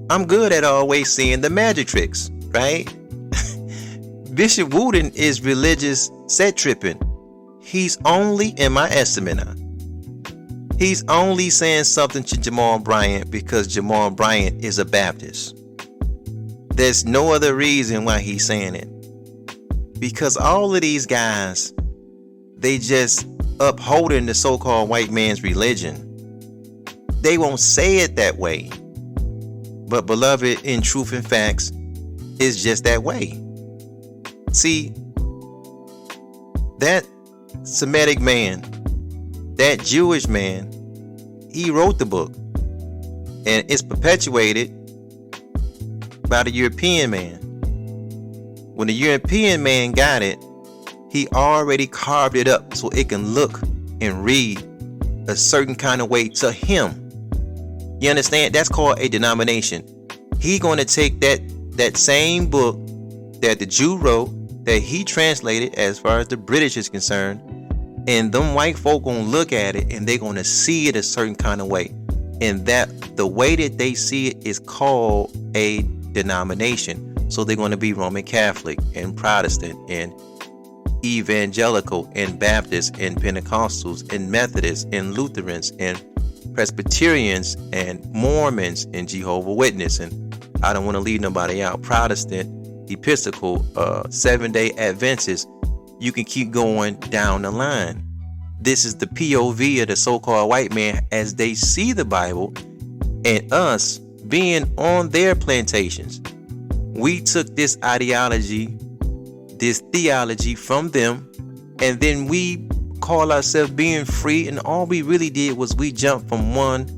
I'm good at always seeing the magic tricks, right? Bishop Wooden is religious set tripping. He's only, in my estimate, he's only saying something to Jamal Bryant because Jamal Bryant is a Baptist. There's no other reason why he's saying it. Because all of these guys, they just upholding the so-called white man's religion. They won't say it that way. But beloved, in truth and facts, it's just that way. See, that Semitic man, that Jewish man, he wrote the book. And it's perpetuated by the European man. When the European man got it, he already carved it up so it can look and read a certain kind of way to him. You understand? That's called a denomination. He going to take that same book that the Jew wrote, that he translated as far as the British is concerned, and them white folk going to look at it and they're going to see it a certain kind of way. And that the way that they see it is called a denomination. So they're going to be Roman Catholic and Protestant and Evangelical and Baptist and Pentecostals and Methodists and Lutherans and Presbyterians and Mormons and Jehovah's Witness. And I don't want to leave nobody out. Protestant, Episcopal, Seventh-day Adventists. You can keep going down the line. This is the POV of the so-called white man as they see the Bible and us being on their plantations. We took this ideology, this theology from them, and then we call ourselves being free, and all we really did was we jumped from one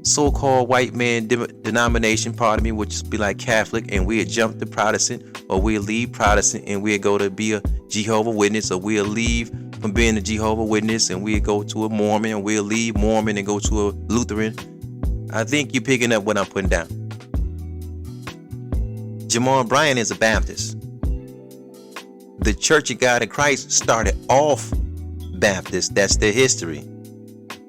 so-called white man denomination, which would be like Catholic, and we'd jump to Protestant, or we'd leave Protestant and we'd go to be a Jehovah's Witness, or we'll leave from being a Jehovah's Witness and we'd go to a Mormon, and we'll leave Mormon and go to a Lutheran. I think you're picking up what I'm putting down. Jamal Bryant is a Baptist. The Church of God in Christ started off Baptist. That's their history.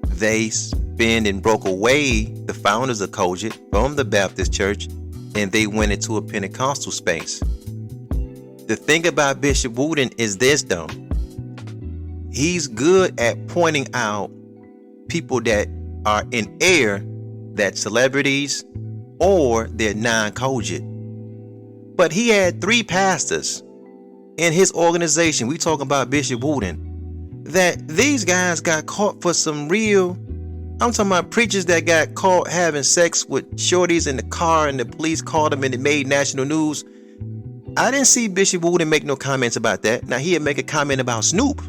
They spin and broke away, the founders of Kojic, from the Baptist church, and they went into a Pentecostal space. The thing about Bishop Wooden is this, though. He's good at pointing out people that are in error, that celebrities or they're non-Kojic. But he had 3 pastors in his organization. We talking about Bishop Wooden. That these guys got caught for some real. I'm talking about preachers that got caught having sex with shorties in the car, and the police called them and it made national news. I didn't see Bishop Wooden make no comments about that. Now he'd make a comment about Snoop.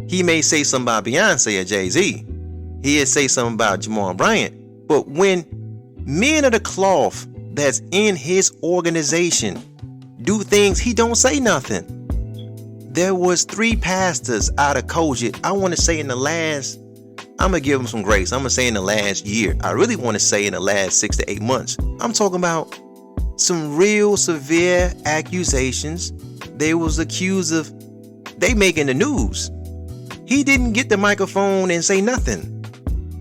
He may say something about Beyonce or Jay-Z. He'd say something about Jamal Bryant. But when men of the cloth that's in his organization do things, he don't say nothing. There was 3 pastors out of Kojic. I want to say in the last, I'm going to give them some grace. I'm going to say in the last year. I really want to say in the last 6 to 8 months. I'm talking about some real severe accusations. They was accused of they making the news. He didn't get the microphone and say nothing.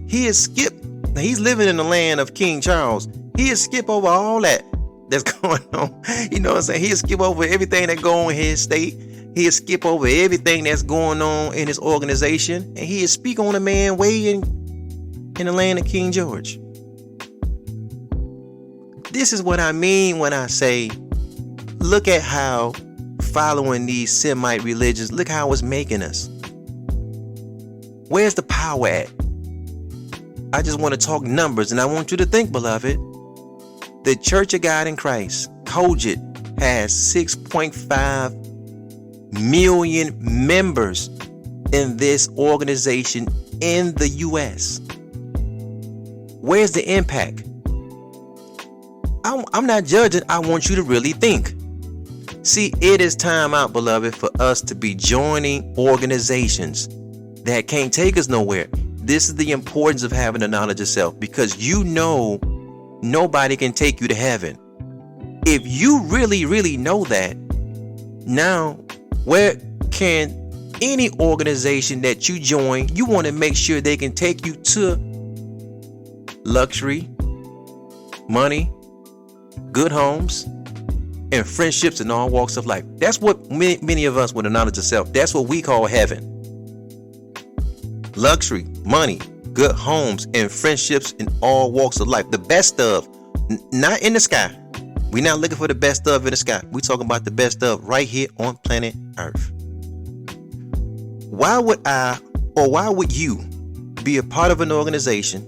He has skipped. Now he's living in the land of King Charles. He has skipped over all that's going on. You know what I'm saying? He has skipped over everything that go on in his state. He has skipped over everything that's going on in his organization. And he is speak on a man way in the land of King George. This is what I mean when I say, look at how following these Semite religions, look how it's making us. Where's the power at? I just want to talk numbers, and I want you to think, beloved. The Church of God in Christ, Kojic, has 6.5 million members in this organization in the U.S. Where's the impact? I'm not judging. I want you to really think. See, it is time out, beloved, for us to be joining organizations that can't take us nowhere. This is the importance of having the knowledge of self, because you know nobody can take you to heaven. If you really, really know that, now where can any organization that you join, you want to make sure they can take you to luxury, money, good homes, and friendships in all walks of life. That's what many of us with the knowledge of self, that's what we call heaven. Luxury, money, good homes, and friendships in all walks of life. The best of, not in the sky. We're not looking for the best of in the sky. We're talking about the best of right here on planet Earth. Why would I, or why would you be a part of an organization?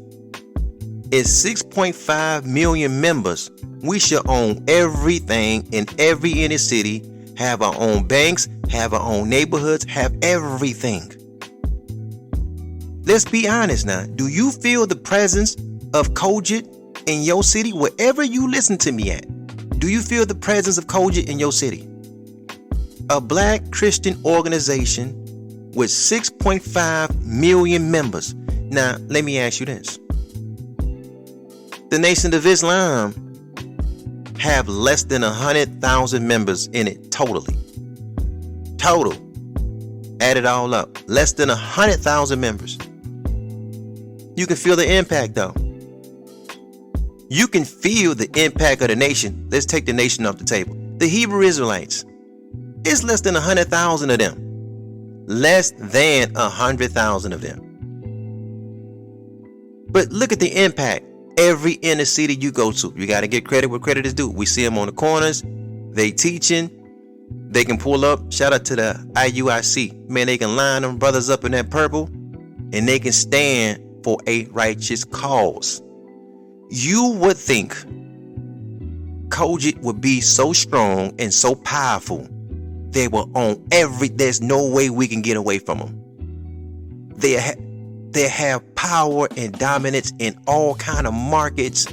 It's 6.5 million members. We should own everything in every inner city, have our own banks, have our own neighborhoods, have everything. Let's be honest now. Do you feel the presence of Kojic in your city? Wherever you listen to me at, do you feel the presence of Kojic in your city? A black Christian organization with 6.5 million members. Now, let me ask you this. The Nation of Islam have less than 100,000 members in it totally. Total. Add it all up. Less than 100,000 members. You can feel the impact though. You can feel the impact of the nation. Let's take the nation off the table. The Hebrew Israelites. It's less than 100,000 of them. Less than 100,000 of them. But look at the impact. Every inner city you go to, you got to get credit where credit is due. We see them on the corners. They teaching. They can pull up. Shout out to the IUIC. Man, they can line them brothers up in that purple, and they can stand for a righteous cause. You would think Kojic would be so strong and so powerful. They will own there's no way we can get away from them. They have power and dominance in all kind of markets,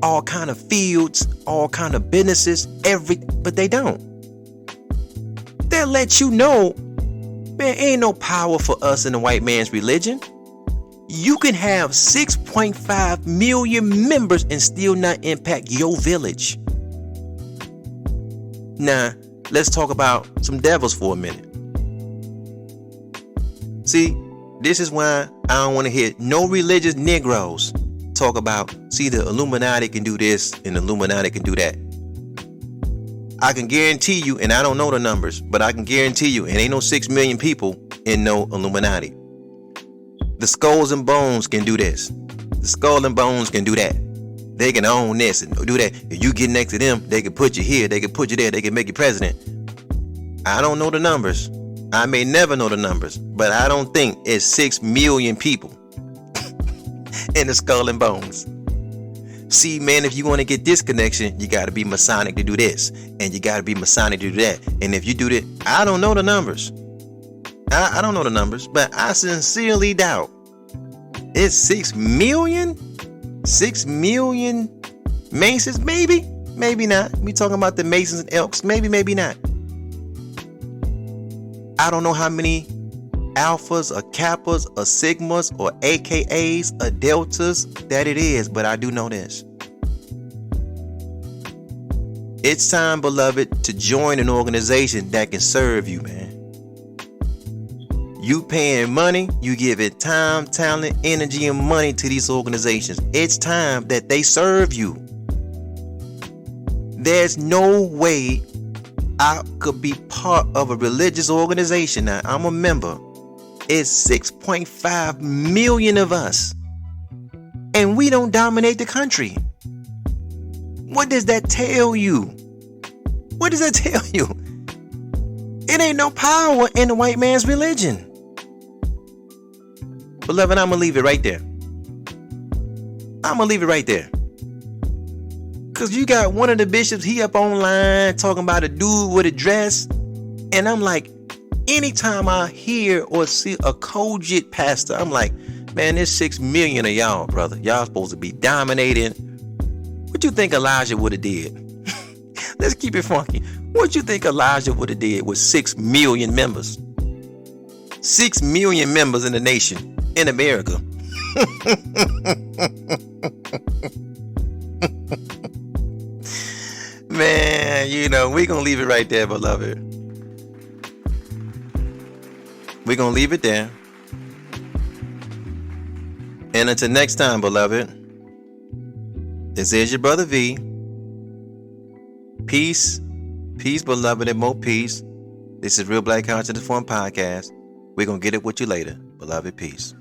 all kind of fields, all kind of businesses, but they don't. They'll let you know, man, ain't no power for us in the white man's religion. You can have 6.5 million members and still not impact your village. Now, let's talk about some devils for a minute. See, this is why I don't want to hear no religious Negroes talk about, see, the Illuminati can do this and the Illuminati can do that. I can guarantee you, and I don't know the numbers, but I can guarantee you, it ain't no 6 million people in no Illuminati. The Skulls and Bones can do this. The Skull and Bones can do that. They can own this and do that. If you get next to them, they can put you here, they can put you there, they can make you president. I don't know the numbers. I may never know the numbers, but I don't think it's 6 million people in the Skull and Bones. See, man, if you want to get this connection, you got to be Masonic to do this, and you got to be Masonic to do that. And if you do that, I don't know the numbers. I don't know the numbers, but I sincerely doubt it's 6 million? 6 million Masons? Maybe not. We talking about the Masons and Elks? Maybe not. I don't know how many Alphas or Kappas or Sigmas or AKAs or Deltas that it is, but I do know this. It's time, beloved, to join an organization that can serve you, man. You paying money, you giving time, talent, energy, and money to these organizations. It's time that they serve you. There's no way I could be part of a religious organization. Now, I'm a member. It's 6.5 million of us. And we don't dominate the country. What does that tell you? What does that tell you? It ain't no power in the white man's religion. Beloved, I'm going to leave it right there. I'm going to leave it right there. Because you got one of the bishops, he up online talking about a dude with a dress. And I'm like, anytime I hear or see a cogent pastor, I'm like, man, there's 6 million of y'all, brother. Y'all supposed to be dominating. What you think Elijah would have did? Let's keep it funky. What you think Elijah would have did with 6 million members? 6 million members in the nation, in America. Man, you know, we're going to leave it right there, beloved. We're going to leave it there. And until next time, beloved, this is your brother V. Peace, peace, beloved, and more peace. This is Real Black Consciousness Forum Podcast. We're going to get it with you later. Beloved, peace.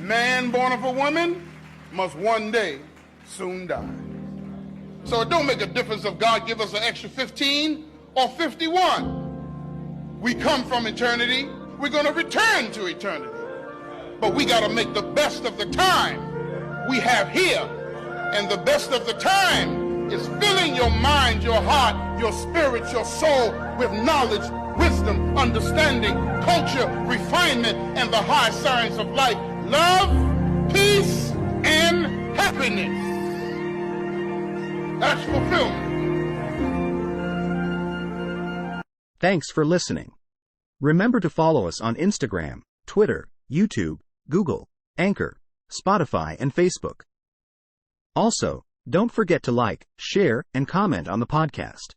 Man born of a woman must one day soon die. So it don't make a difference if God give us an extra 15 or 51. We come from eternity. We're going to return to eternity. But we got to make the best of the time we have here. And the best of the time is filling your mind, your heart, your spirit, your soul with knowledge, wisdom, understanding, culture, refinement, and the high science of life. Love, peace, and happiness. That's fulfillment. Thanks for listening. Remember to follow us on Instagram, Twitter, YouTube, Google, Anchor, Spotify, and Facebook. Also, don't forget to like, share, and comment on the podcast.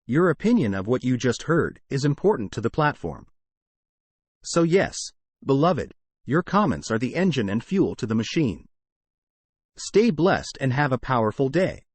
Your opinion of what you just heard is important to the platform. So yes, beloved, your comments are the engine and fuel to the machine. Stay blessed and have a powerful day.